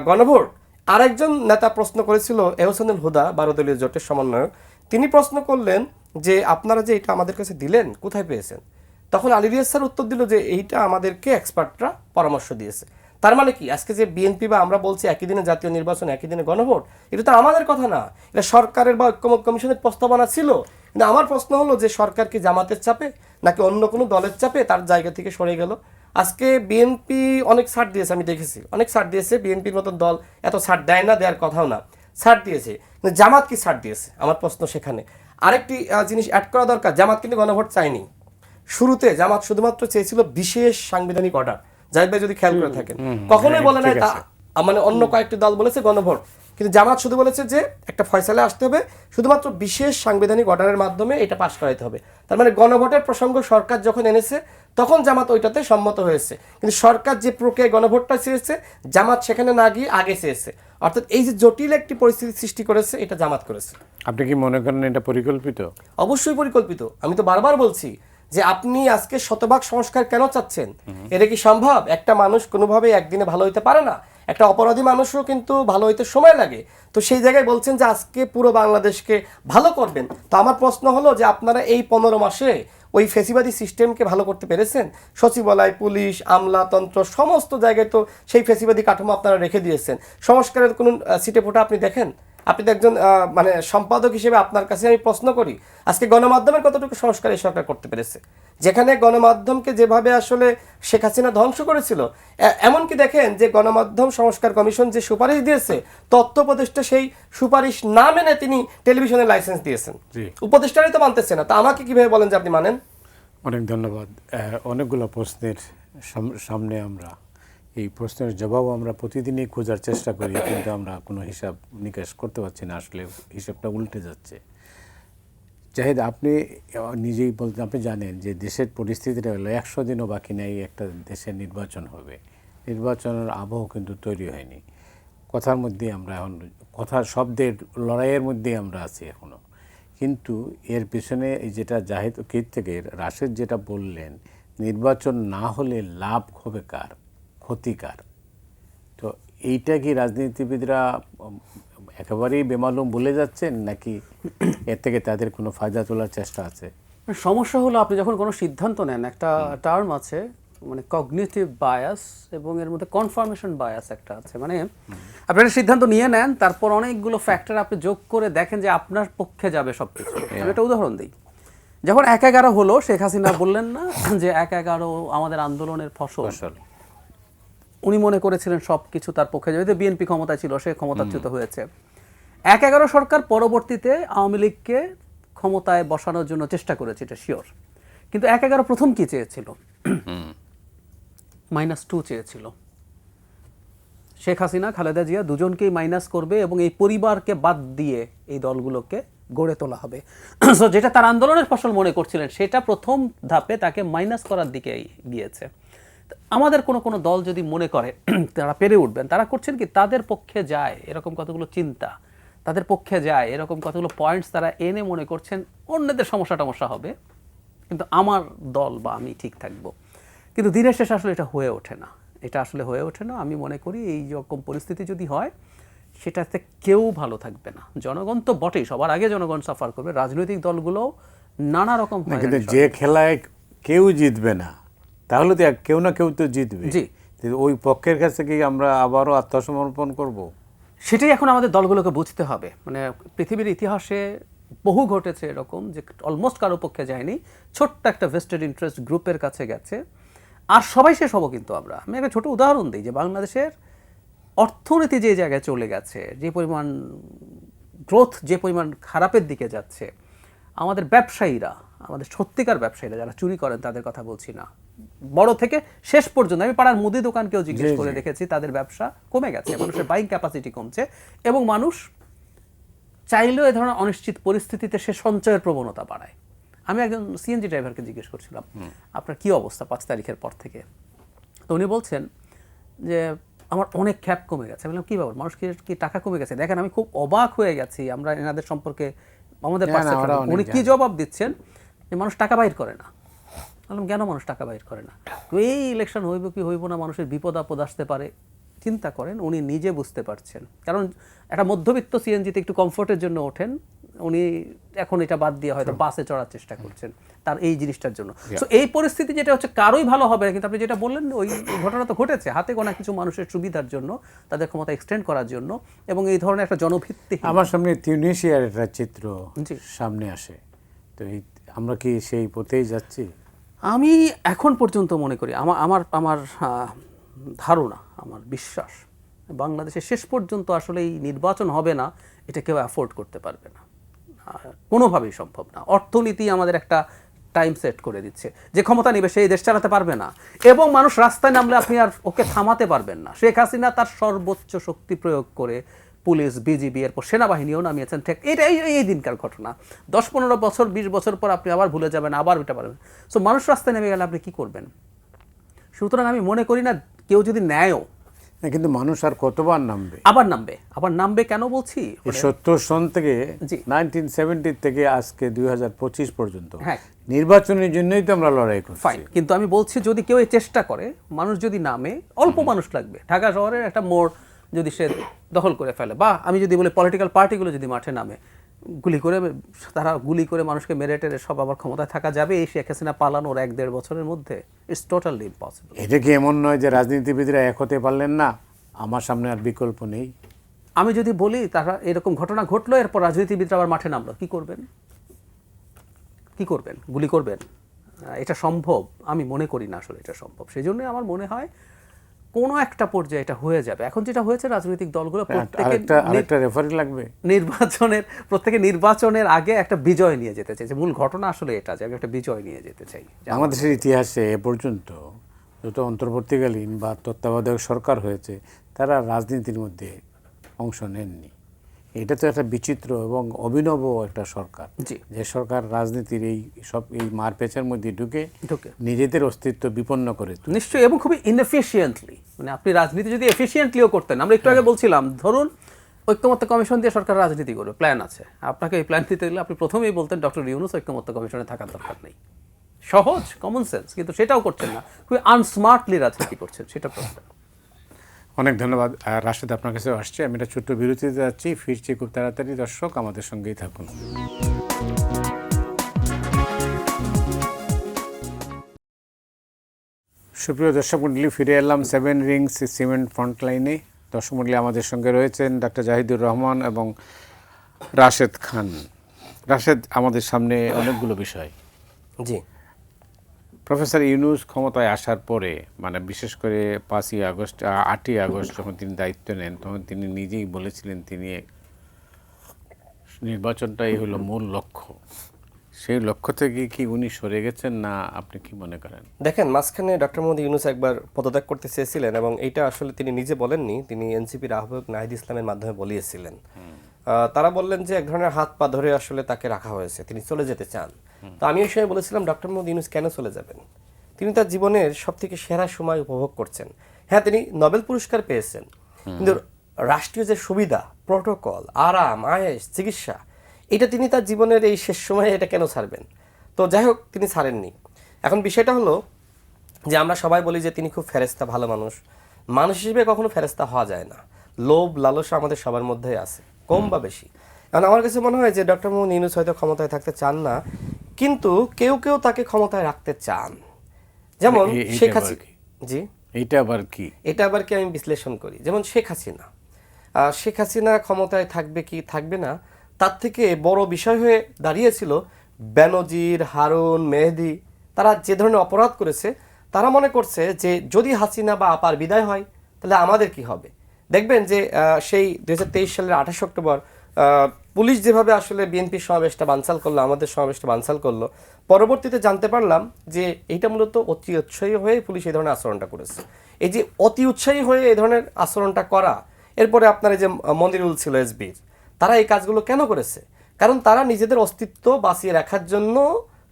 গণভোট, আরেকজন নেতা প্রশ্ন করেছিল, এহসানুল হুদা, 12 দলীয় জোটের সমন্বয়ক, তিনি প্রশ্ন করলেন যে আপনারা যে এটা আমাদের কাছে দিলেন, কোথায় পেয়েছেন? তখন আলী রিয়াজ স্যার উত্তর দিল যে এইটা আমাদেরকে এক্সপার্টরা পরামর্শ দিয়েছে। তার মানে কি, আজকে যে বিএনপি বা আমরা বলছি একই দিনে জাতীয় নির্বাচন, একই দিনে গণভোট, এটা তো আমাদের কথা না, এটা সরকারের বা ঐক্যমত কমিশনের প্রস্তাবনা ছিল। কিন্তু আমার প্রশ্ন হলো যে সরকার কি জামাতের চাপে নাকি অন্য কোনো দলের চাপে তার জায়গা থেকে সরে গেল? আজকে বিএনপি অনেক ছাড় দিয়েছে, আমি দেখেছি অনেক ছাড় দিয়েছে। বিএনপির মতো দল এত ছাড় দেয় না, দেওয়ার কথাও না, ছাড় দিয়েছে। কিন্তু জামাত কি ছাড় দিয়েছে? আমার প্রশ্ন সেখানে। আরেকটি জিনিস অ্যাড করা দরকার, জামাত কিন্তু গণভোট চায়নি। শুরুতে জামাত শুধুমাত্র চেয়েছিল বিশেষ সাংবিধানিক অর্ডার। জাহিদ ভাই যদি খেয়াল করে থাকেন, কখনোই বলে নাই, মানে অন্য কয়েকটি দল বলেছে গণভোট, কিন্তু কিন্তু জামাত শুধু বলেছে যে একটা ফয়সালা আসতে হবে, শুধুমাত্র বিশেষ সাংবিধানিক অর্ডারের মাধ্যমে এটা পাশ করাইতে হবে। তার মানে গণভোটের প্রসঙ্গ সরকার যখন এনেছে তখন জামাত ওইটাতে সম্মত হয়েছে, কিন্তু সরকার যে প্রক্রিয়ায় গণভোটটা চেয়েছে জামাত সেখানে না গিয়ে আগে চেয়েছে। অর্থাৎ এই যে জটিল একটি পরিস্থিতি সৃষ্টি করেছে এটা জামাত করেছে। আপনি কি মনে করেন এটা পরিকল্পিত? অবশ্যই পরিকল্পিত। আমি তো বারবার বলছি যে আপনি আজকে শতভাগ সংস্কার কেন চাচ্ছেন? এটা কি সম্ভব? একটা মানুষ কোনোভাবে একদিনে ভালো হইতে পারে না, একটা অপরাধী মানুষও কিন্তু ভালো হইতে সময় লাগে। তো সেই জায়গায় বলছেন যে আজকে পুরো বাংলাদেশকে ভালো করবেন। তো আমার প্রশ্ন হলো যে আপনারা এই 15 মাসে ওই ফেসিবাদী সিস্টেমকে ভালো করতে পেরেছেন? সচিবালয়, পুলিশ, আমলাতন্ত্র সমস্ত জায়গায় তো সেই ফেসিবাদী কাঠামো আপনারা রেখে দিয়েছেন। সংস্কারের কোনো সিটে ফোটা আপনি দেখেন? আপনি তো একজন মানে সম্পাদক হিসেবে আপনার কাছে আমি প্রশ্ন করি, আজকে গণমাধ্যমের কতটুকু সংস্কার এই সরকার করতে পেরেছে? যেখানে গণমাধ্যমকে যেভাবে আসলে শেখ হাসিনা ধ্বংস করেছিল, এমনকি দেখেন যে গণমাধ্যম সংস্কার কমিশন যে সুপারিশ দিয়েছে, তথ্য উপদেষ্টা সেই সুপারিশ না মেনে তিনি টেলিভিশনের লাইসেন্স দিয়েছেন। উপদেষ্টারাই তো মানতেছে না, তা আমাকে কিভাবে বলেন যে আপনি মানেন? অনেক ধন্যবাদ। অনেকগুলো প্রশ্নের সামনে আমরা এই প্রশ্নের জবাব আমরা প্রতিদিনই খোঁজার চেষ্টা করি, কিন্তু আমরা কোনো হিসাব নিকাশ করতে পারছি না, আসলে হিসাবটা উল্টে যাচ্ছে। জাহিদ, আপনি নিজেই বলতে, আপনি জানেন যে দেশের পরিস্থিতিটা হলো 100 দিনও বাকি নেই একটা দেশের নির্বাচন হবে। নির্বাচনের আবহ কিন্তু তৈরি হয়নি। কথার মধ্যে আমরা এখন কথার শব্দের লড়াইয়ের মধ্যেই আমরা আছি এখনও। কিন্তু এর পিছনে এই যেটা জাহিদ কীর থেকে রাশেদ যেটা বললেন, নির্বাচন না হলে লাভ হবে কার, ক্ষতি কার? তো এইটা কি রাজনীতিবিদরা একেবারেই বেমালুম ভুলে যাচ্ছেন, নাকি এর থেকে তাদের কোনো ফায়দা তোলার চেষ্টা আছে? সমস্যা হলো আপনি যখন কোনো সিদ্ধান্ত নেন, একটা টার্ম আছে মানে কগনিটিভ বায়াস এবং এর মধ্যে কনফার্মেশন বায়াস একটা আছে। মানে আপনি একটা সিদ্ধান্ত নিয়ে নেন, তারপর অনেকগুলো ফ্যাক্টর আপনি যোগ করে দেখেন যে আপনার পক্ষে যাবে সবকিছু। আমি একটা উদাহরণ দিই। যখন 1/11 হলো, শেখ হাসিনা বললেন না যে 1/11 আমাদের আন্দোলনের ফসল। উনি মনে করেছিলেন সব কিছু তার পক্ষে যাবে। বিএনপি ক্ষমতায় ছিল, সে ক্ষমতাচ্যুত হয়েছে। 1/11 সরকার পরবর্তীতে আওয়ামী লীগকে ক্ষমতায় বসানোর জন্য চেষ্টা করেছে, এটা শিওর। কিন্তু 1/11 প্রথম কি চেয়েছিল? -2 চেয়েছিল। শেখ হাসিনা, খালেদা জিয়া দুজনকেই মাইনাস করবে এবং এই পরিবারকে বাদ দিয়ে এই দলগুলোকে গড়ে তোলা হবে। সো যেটা তার আন্দোলনের ফসল মনে করছিলেন, সেটা প্রথম ধাপে তাকে মাইনাস করার দিকে গিয়েছে। আমাদের কোনো দল যদি মনে করে তারা পেরে উঠবেন, তারা করছেন কি, তাদের পক্ষে যায় এরকম কতগুলো চিন্তা, তাদের পক্ষে যায় এরকম কতগুলো পয়েন্টস তারা এনে মনে করছেন অন্যদের সমস্যা হবে, কিন্তু আমার দল বা আমি ঠিক থাকবো। কিন্তু দিনের শেষে আসলে এটা হয়ে ওঠে না, এটা আসলে হয়ে ওঠে না। আমি মনে করি এই রকম পরিস্থিতি যদি হয়, সেটাতে কেউ ভালো থাকবে না। জনগণ তো বটেই, সবার আগে জনগণ সাফার করবে, রাজনৈতিক দলগুলো নানা রকম। কিন্তু যে খেলায় কেউ জিতবে না, তাহলে তো কেউ না কেউ তো জিতবে। জি, ওই পক্ষের কাছে কি আমরা আবারও আত্মসমর্পণ করব? সেটাই এখন আমাদের দলগুলোকে বুঝতে হবে। মানে পৃথিবীর ইতিহাসে বহু ঘটেছে এরকম যে অলমোস্ট কারো পক্ষে যায়নি, ছোট্ট একটা ভেস্টেড ইন্টারেস্ট গ্রুপের কাছে গেছে, আর সবাই শেষ হবো। কিন্তু আমি একটা ছোট উদাহরণ দিই যে বাংলাদেশের অর্থনীতি যে জায়গায় চলে গেছে, যে পরিমাণ গ্রোথ, যে পরিমাণ খারাপের দিকে যাচ্ছে, আমাদের ব্যবসায়ীরা, আমাদের সত্যিকার ব্যবসায়ীরা যারা চুরি করেন তাদের কথা বলছি না, বড় থেকে শেষ পর্যন্ত, আমি পাড়ার মুদি দোকানকেও জিজ্ঞেস করে দেখেছি, তাদের ব্যবসা কমে গেছে, মানুষের বাইং ক্যাপাসিটি কমছে এবং মানুষ চাইলেও এ ধরনের অনিশ্চিত পরিস্থিতিতে সে সঞ্চয়ের প্রবণতা বাড়ায়। আমি একজন সিএনজি ড্রাইভারকে জিজ্ঞেস করছিলাম, আপনার কি অবস্থা 5 তারিখের পর থেকে? তো উনি বলছেন যে আমার অনেক খ্যাপ কমে গেছে। বললাম কি ব্যাপার, মানুষ কি টাকা কমে গেছে? দেখেন আমি খুব অবাক হয়ে গেছি আমরা এনাদের সম্পর্কে, আমাদের উনি কি জবাব দিচ্ছেন যে মানুষ টাকা বাইর করে না। বললাম কেন মানুষ টাকা বাইর করে না? এই ইলেকশন হইব কি হইব না, মানুষের বিপদ আপদ আসতে পারে, চিন্তা করেন। উনি নিজে বুঝতে পারছেন, কারণ একটা মধ্যবিত্ত সিএনজিতে একটু কমফোর্টের জন্য ওঠেন, উনি এখন এটা বাদ দিয়ে হয়তো বাসে চড়ার চেষ্টা করছেন তার এই জিনিসটার জন্য। সো এই পরিস্থিতি যেটা হচ্ছে কারোই ভালো হবে না, কিন্তু আপনি যেটা বললেন ওই ঘটনা তো ঘটেছে হাতে গোনা কিছু মানুষের সুবিধার জন্য, তাদের ক্ষমতা এক্সটেন্ড করার জন্য, এবং এই ধরনের একটা জনভিত্তিক। আমার সামনে তিউনিসিয়ার একটা চিত্র সামনে আসে, তো আমরা কি সেই পথেই যাচ্ছি? আমি এখন পর্যন্ত মনে করি, আমার ধারণা, আমার বিশ্বাস, বাংলাদেশে শেষ পর্যন্ত আসলে এই নির্বাচন হবে না, এটা কেউ অ্যাফোর্ড করতে পারবে না, কোনোভাবেই সম্ভব না। অর্থনীতি আমাদের একটা টাইম সেট করে দিচ্ছে, যে ক্ষমতা নেবে সেই দেশ চালাতে পারবে না, এবং মানুষ রাস্তায় নামলে আপনি আর ওকে থামাতে পারবেন না। শেখ হাসিনা তার সর্বোচ্চ শক্তি প্রয়োগ করে পুলিশ, বিজিবি, এরপর সেনাবাহিনীও নামিয়েছেন। ঠিক এটা এই দিনকার ঘটনা। 10-15 বছর 20 বছর পর আপনি আবার ভুলে যাবেন, আবার ওইটা পারবেন। সো মানুষ রাস্তায় নেমে গেলে আপনি কী করবেন? সুতরাং আমি মনে করি না কেউ যদি নেয়ও, কিন্তু মানুষ আর কতবার নামবে? আবার নামবে কেন বলছি, এই 70 সন থেকে জি। 1970 থেকে আজকে 2025 পর্যন্ত হ্যাঁ। নির্বাচনের জন্যই তো আমরা লড়াই করছি। ফাইন, কিন্তু আমি বলছি যদি কেউ এই চেষ্টা করে, মানুষ যদি নামে, অল্প মানুষ লাগবে। ঢাকা শহরের একটা মোড় যদি সে দখল করে ফেলে, বা আমি যদি বলি পলিটিক্যাল পার্টিগুলো যদি মাঠে নামে, তারা গুলি করে মানুষকে মেরে টেরে সব আবার ক্ষমতায় থাকা যাবে এই শেখ হাসিনা পালানোর 1-1.5 বছরের মধ্যে? It's totally impossible. এটা কি এমন নয় যে রাজনীতিবিদরা এক হতে পারলেন না, আমার সামনে আর বিকল্প নেই? আমি যদি বলি তারা এরকম ঘটনা ঘটলো, এরপর রাজনীতিবিদরা আবার মাঠে নামলো, কি করবেন? গুলি করবেন? এটা সম্ভব? আমি মনে করি না আসলে এটা সম্ভব। সেই জন্য আমার মনে হয় কোনো একটা পর্যায়ে এটা হয়ে যাবে। এখন যেটা হয়েছে, রাজনৈতিক দলগুলো আরেকটা রেফারি লাগবে। প্রত্যেকে নির্বাচনের আগে একটা বিজয় নিয়ে যেতে চাইছে। মূল ঘটনা আসলে এটা, যে আমি একটা বিজয় নিয়ে যেতে চাই। বাংলাদেশের ইতিহাসে এ পর্যন্ত যত অন্তর্বর্তীকালীন বা তত্ত্বাবধায়ক সরকার হয়েছে, তারা রাজনীতির মধ্যে অংশ নেননি। এটা তো একটা বিচিত্র এবং অভিনব একটা সরকার, যে সরকার রাজনীতির এই মারপেচার মধ্যে ঢুকে নিজেদের অস্তিত্ব বিপন্ন করে। নিশ্চয়ই, এবং খুবই ইনএফিশিয়েন্টলি। মানে আপনি রাজনীতি যদি এফিশিয়েন্টলিও করতেন, আমরা একটু আগে বলছিলাম, ধরুন ঐক্যমত্য কমিশন দিয়ে সরকার রাজনীতি করবে, প্ল্যান আছে, আপনাকে এই প্ল্যান দিতে গেলে আপনি প্রথমেই বলতেন ডক্টর ইউনূস ঐক্যমত্য কমিশনে থাকার দরকার নেই। সহজ, কমন সেন্স, কিন্তু সেটাও করছেন না, খুবই আনস্মার্টলি রাজনীতি করছেন, সেটা প্রবলেম। অনেক ধন্যবাদ রাশেদ, আপনার কাছে আসছে। আমি একটা ছোট্ট বিরতিতে যাচ্ছি, ফিরছি খুব তাড়াতাড়ি। দর্শক আমাদের সঙ্গেই থাকুন। সুপ্রিয় দর্শক মণ্ডলী, ফিরে এলাম 7 রিংস সিমেন্ট ফ্রন্টলাইনে। দর্শক মণ্ডলী, আমাদের সঙ্গে রয়েছেন ডাক্তার জাহিদুর রহমান এবং রাশেদ খান। রাশেদ, আমাদের সামনে অনেকগুলো বিষয়। জি। প্রফেসর ইউনূস ক্ষমতায় আসার পরে, মানে বিশেষ করে 8ই আগস্ট যখন তিনি দায়িত্ব নেন, তখন তিনি নিজেই বলেছিলেন তিনি নির্বাচনটাই হলো মূল লক্ষ্য। সেই লক্ষ্য থেকে কি উনি সরে গেছেন না, আপনি কি মনে করেন? দেখেন, মাঝখানে ডক্টর মোহাম্মদ ইউনূস একবার পদত্যাগ করতে চেয়েছিলেন, এবং এইটা আসলে তিনি নিজে বলেননি, তিনি এনসিপির আহ্বায়ক নাহিদ ইসলামের মাধ্যমে বলিয়েছিলেন। তারা বললেন যে এক ধরনের হাত পা ধরে আসলে তাকে রাখা হয়েছে, তিনি চলে যেতে চান। তো আমি ওই সময় বলেছিলাম, ডক্টর মোহাম্মদ ইউনূস কেন চলে যাবেন? তিনি তার জীবনের সব থেকে সেরা সময় উপভোগ করছেন। হ্যাঁ, তিনি নোবেল পুরস্কার পেয়েছেন, কিন্তু রাষ্ট্রীয় যে সুবিধা, প্রটোকল, আরাম, আয়েশ, চিকিৎসা, এটা তিনি তার জীবনের এই শেষ সময়ে এটা কেন ছাড়বেন? তো যাই হোক, তিনি ছাড়েননি। এখন বিষয়টা হলো যে আমরা সবাই বলি যে তিনি খুব ফেরেস্তা, ভালো মানুষ। মানুষ হিসেবে কখনো ফেরেস্তা হওয়া যায় না। লোভ, লালসা আমাদের সবার মধ্যেই আছে, কম বা বেশি। কারণ আমার কাছে মনে হয় যে ডক্টর মোহাম্মদ ইউনূস হয়তো ক্ষমতায় থাকতে চান না, কিন্তু কেউ কেউ তাকে ক্ষমতায় রাখতে চান। যেমন শেখ হাসিনা। জি, এটা আবার কি? আমি বিশ্লেষণ করি। যেমন শেখ হাসিনা ক্ষমতায় থাকবে কি থাকবে না, তার থেকে বড় বিষয় হয়ে দাঁড়িয়েছিল বেনজির, হারুন, মেহেদি, তারা যে ধরনের অপরাধ করেছে, তারা মনে করছে যে যদি হাসিনা বা আপার বিদায় হয় তাহলে আমাদের কি হবে। দেখবেন যে সেই 2023 সালের 28 অক্টোবর পুলিশ যেভাবে আসলে বিএনপির সমাবেশটা বানচাল করলো, আমাদের সমাবেশটা বানচাল করলো, পরবর্তীতে জানতে পারলাম যে এইটা মূলত অতি উৎসাহী হয়ে পুলিশ এই ধরনের আচরণটা করেছে। এই যে অতি উৎসাহী হয়ে এই ধরনের আচরণটা করা, এরপরে আপনার এই যে মনিরুল ছিল এসবির, তারা এই কাজগুলো কেন করেছে? কারণ তারা নিজেদের অস্তিত্ব বাঁচিয়ে রাখার জন্য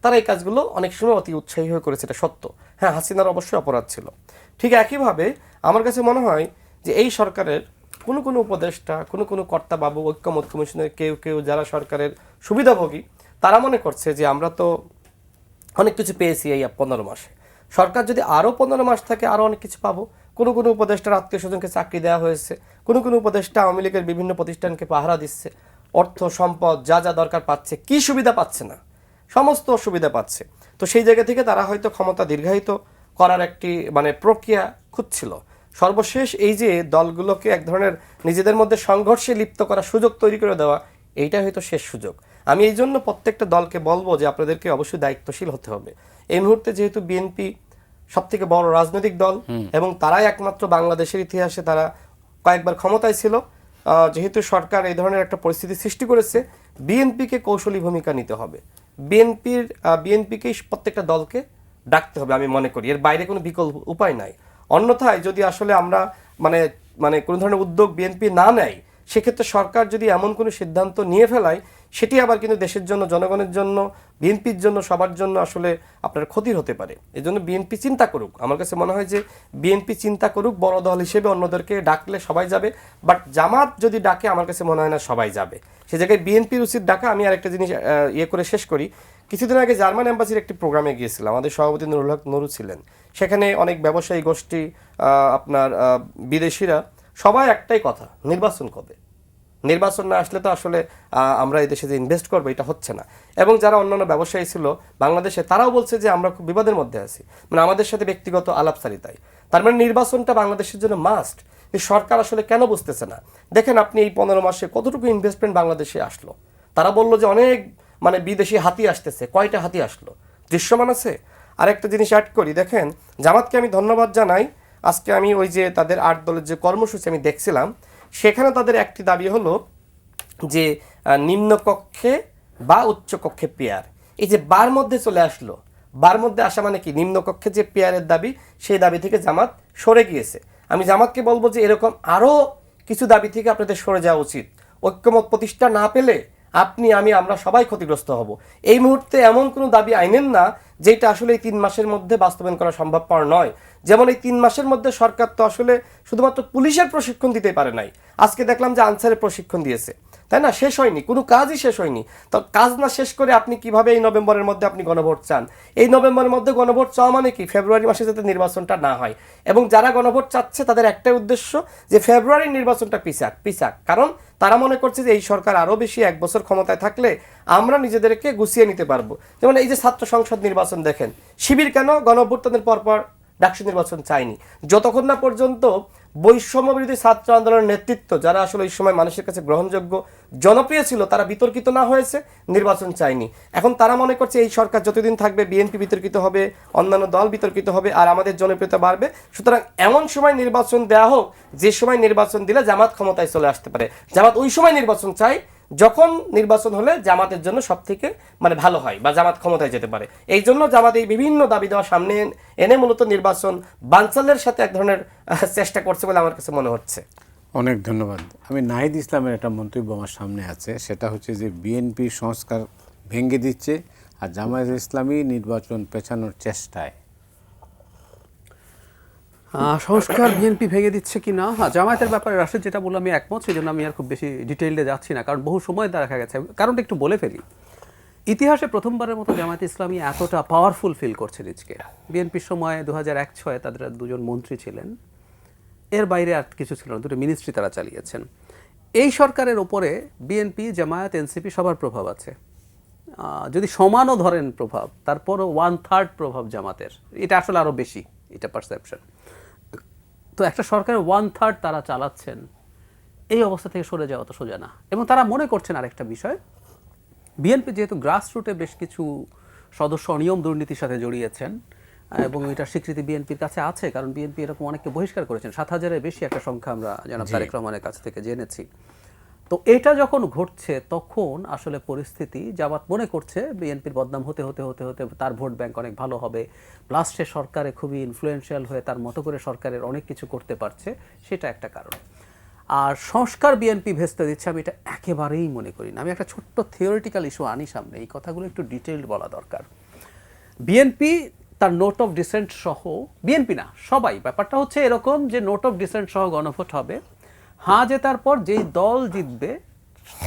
তারা এই কাজগুলো অনেক সময় অতি উৎসাহী হয়ে করেছে, এটা সত্য। হ্যাঁ, হাসিনার অবশ্যই অপরাধ ছিল। ঠিক একইভাবে আমার কাছে মনে হয় যে এই সরকারের কোনো উপদেষ্টা, কোনো কর্তাবাবু, ঐক্যমত্য কমিশনের কেউ যারা সরকারের সুবিধাভোগী, তারা মনে করছে যে আমরা তো অনেক কিছু পেয়েছি এই 15 মাসে, সরকার যদি আরও 15 মাস থাকে আরও অনেক কিছু পাবো। কোনো উপদেষ্টার আত্মীয় স্বজনকে চাকরি দেওয়া হয়েছে, কোনো উপদেষ্টা আওয়ামী লীগের বিভিন্ন প্রতিষ্ঠানকে পাহারা দিচ্ছে, অর্থ সম্পদ যা দরকার পাচ্ছে, কি সুবিধা পাচ্ছে না, সমস্ত সুবিধা পাচ্ছে। তো সেই জায়গা থেকে তারা হয়তো ক্ষমতা দীর্ঘায়িত করার একটি প্রক্রিয়া খুঁজছিল। সর্বশেষ এই যে দলগুলোকে এক ধরনের নিজেদের মধ্যে সংঘর্ষে লিপ্ত করার সুযোগ তৈরি করে দেওয়া, এইটাই হয়তো শেষ সুযোগ। আমি এই জন্য প্রত্যেকটা দলকে বলবো যে আপনাদেরকে অবশ্যই দায়িত্বশীল হতে হবে। এই মুহূর্তে যেহেতু বিএনপি সবথেকে বড় রাজনৈতিক দল এবং তারাই একমাত্র বাংলাদেশের ইতিহাসে তারা কয়েকবার ক্ষমতায় ছিল, যেহেতু সরকার এই ধরনের একটা পরিস্থিতি সৃষ্টি করেছে, বিএনপিকে কৌশলী ভূমিকা নিতে হবে। বিএনপিকেই প্রত্যেকটা দলকে ডাকতে হবে, আমি মনে করি। এর বাইরে কোনো বিকল্প উপায় নাই। অন্যথায় যদি আসলে আমরা কোনো ধরনের উদ্যোগ বিএনপি না নেয়, সেক্ষেত্রে সরকার যদি এমন কোনো সিদ্ধান্ত নিয়ে ফেলায়, সেটি আবার কিন্তু দেশের জন্য, জনগণের জন্য, বিএনপির জন্য, সবার জন্য আসলে আপনার ক্ষতির হতে পারে। এই জন্য বিএনপি চিন্তা করুক। আমার কাছে মনে হয় যে বিএনপি চিন্তা করুক, বড় দল হিসেবে অন্যদেরকে ডাকলে সবাই যাবে, বাট জামাত যদি ডাকে আমার কাছে মনে হয় না সবাই যাবে। সে জায়গায় বিএনপির উচিত ডাকা। আমি আরেকটা জিনিস ইয়ে করে শেষ করি। কিছুদিন আগে জার্মান এম্বাসির একটি প্রোগ্রামে গিয়েছিলাম, আমাদের সভাপতি নুরুল হক নুরু ছিলেন সেখানে। অনেক ব্যবসায়ী গোষ্ঠী, আপনার বিদেশিরা, সবাই একটাই কথা, নির্বাচন কবে? নির্বাচন না আসলে তো আসলে আমরা এই দেশে যে ইনভেস্ট করবো এটা হচ্ছে না। এবং যারা অন্যান্য ব্যবসায়ী ছিল বাংলাদেশে, তারাও বলছে যে আমরা খুব বিপদের মধ্যে আছি, মানে আমাদের সাথে ব্যক্তিগত আলাপচারিতায়। তার মানে নির্বাচনটা বাংলাদেশের জন্য মাস্ট। সরকার আসলে কেন বুঝতেছে না? দেখেন আপনি এই 15 মাসে কতটুকু ইনভেস্টমেন্ট বাংলাদেশে আসলো। তারা বললো যে অনেক মানে বিদেশি হাতি আসতেছে, কয়টা হাতি আসলো? দৃশ্যমান আছে। আরেকটা জিনিস অ্যাড করি, দেখেন জামাতকে আমি ধন্যবাদ জানাই। আজকে আমি ওই যে তাদের 8 দলের যে কর্মসূচি আমি দেখছিলাম, সেখানে তাদের একটি দাবি হলো যে নিম্নকক্ষে বা উচ্চকক্ষে পেয়ার। এই যে বার মধ্যে চলে আসলো, বার মধ্যে আসা মানে কি? নিম্নকক্ষে যে পেয়ারের দাবি, সেই দাবি থেকে জামাত সরে গিয়েছে। আমি জামাতকে বলবো যে এরকম আরও কিছু দাবি থেকে আপনাদের সরে যাওয়া উচিত। ঐক্যমত প্রতিষ্ঠা না পেলে আপনি, আমরা সবাই ক্ষতিগ্রস্ত হব। এই মুহূর্তে এমন কোনো দাবি আইনেন না যেটা আসলে এই 3 মাসের মধ্যে বাস্তবায়ন করা সম্ভবপর নয়। যেমন এই 3 মাসের মধ্যে সরকার তো আসলে শুধুমাত্র পুলিশের প্রশিক্ষণ দিতে পারে নাই। আজকে দেখলাম যে আনসারের প্রশিক্ষণ দিয়েছে, তাই না? শেষ হয়নি, কোনো কাজই শেষ হয়নি। তো কাজ না শেষ করে আপনি কিভাবে এই নভেম্বরের মধ্যে আপনি গণভোট চান? এই নভেম্বরের মধ্যে গণভোট চাওয়া মানে কি? ফেব্রুয়ারি মাসে যাতে নির্বাচনটা না হয়। এবং যারা গণভোট চাচ্ছে তাদের একটাই উদ্দেশ্য যে ফেব্রুয়ারির নির্বাচনটা পিছাক। কারণ তারা মনে করছে যে এই সরকার আরও বেশি 1 বছর ক্ষমতায় থাকলে আমরা নিজেদেরকে গুছিয়ে নিতে পারবো। যেমন এই যে ছাত্র সংসদ নির্বাচন দেখেন, শিবির কেন গণঅভ্যুত্থানের পরপর ডাকসু নির্বাচন চায়নি? যতক্ষণ না পর্যন্ত বৈষম্য বিরোধী ছাত্র আন্দোলনের নেতৃত্ব, যারা আসলে এই সময় মানুষের কাছে গ্রহণযোগ্য, জনপ্রিয় ছিল, তারা বিতর্কিত না হয়েছে, নির্বাচন চায়নি। এখন তারা মনে করছে এই সরকার যতদিন থাকবে বিএনপি বিতর্কিত হবে, অন্যান্য দল বিতর্কিত হবে, আর আমাদের জনপ্রিয়তা বাড়বে। সুতরাং এমন সময় নির্বাচন দেওয়া হোক যে সময় নির্বাচন দিলে জামাত ক্ষমতায় চলে আসতে পারে। জামাত ওই সময় নির্বাচন চাই যখন নির্বাচন হলে জামাতের জন্য সব থেকে মানে ভালো হয় বা জামাত ক্ষমতায় যেতে পারে। এই জন্য জামাত এই বিভিন্ন দাবি দেওয়া সামনে এনে মূলত নির্বাচন বানচালের সাথে এক ধরনের চেষ্টা করছে বলে আমার কাছে মনে হচ্ছে। অনেক ধন্যবাদ। আমি নাহিদ ইসলামের একটা মন্তব্য আমার সামনে আছে, সেটা হচ্ছে যে বিএনপি সংস্কার ভেঙে দিচ্ছে আর জামায়াত ইসলামী নির্বাচন পেছানোর চেষ্টায়। সংস্কার বিএনপি ভেঙে দিচ্ছে কি না, জামায়াতের ব্যাপারে রাশেদ যেটা বললাম আমি একমত, সেই জন্য আমি আর খুব বেশি ডিটেইলে যাচ্ছি না, কারণ বহু সময় দেখা গেছে। কারণটা একটু বলে ফেলি, ইতিহাসে প্রথমবারের মতো জামায়াত ইসলামী এতটা পাওয়ারফুল ফিল করছে নিজকে। বিএনপির সময় 2001-06 তাদের 2 জন মন্ত্রী ছিলেন, এর বাইরে আর কিছু ছিল না, 2টো মিনিস্ট্রি তারা চালিয়েছেন। এই সরকারের ওপরে বিএনপি, জামায়াত, এনসিপি সবার প্রভাব আছে। যদি সমানও ধরেন প্রভাব, তারপরও 1/3 প্রভাব জামাতের, এটা আসলে আরও বেশি, এটা পারসেপশন। তো একটা সরকারের 1/3 তারা চালাচ্ছেন, এই অবস্থা থেকে সরে যাওয়া তো সোজা না। এবং তারা মনে করছেন আরেকটা বিষয়, বিএনপি যেহেতু গ্রাসরুটে বেশ কিছু সদস্য অনিয়ম দুর্নীতির সাথে জড়িয়েছেন এবং এটার স্বীকৃতি বিএনপির কাছে আছে, কারণ বিএনপি এরকম অনেককে বহিষ্কার করেছেন, 7,000-এর বেশি একটা সংখ্যা আমরা জনাব তারেক রহমানের কাছ থেকে জেনেছি। তো এটা যখন ঘটছে তখন আসলে পরিস্থিতি, জামাত মনে করছে বিএনপির বদনাম হতে হতে হতে হতে তার ভোট ব্যাংক অনেক ভালো হবে, প্লাস সে সরকারে খুবই ইনফ্লুয়েন্সিয়াল হয়ে তার মতো করে সরকারের অনেক কিছু করতে পারছে, সেটা একটা কারণ। আর সংস্কার বিএনপি ভেস্তে দিচ্ছে, আমি এটা একেবারেই মনে করি না। আমি একটা ছোট্ট থিওরিটিক্যাল ইস্যু আনি সামনে, এই কথাগুলো একটু ডিটেইলড বলা দরকার। বিএনপি তার নোট অফ ডিসেন্ট সহ, বিএনপি না সবাই, ব্যাপারটা হচ্ছে এরকম যে নোট অফ ডিসেন্ট সহ গণভোট হবে, হ্যাঁ জেতার পর যেই দল জিতবে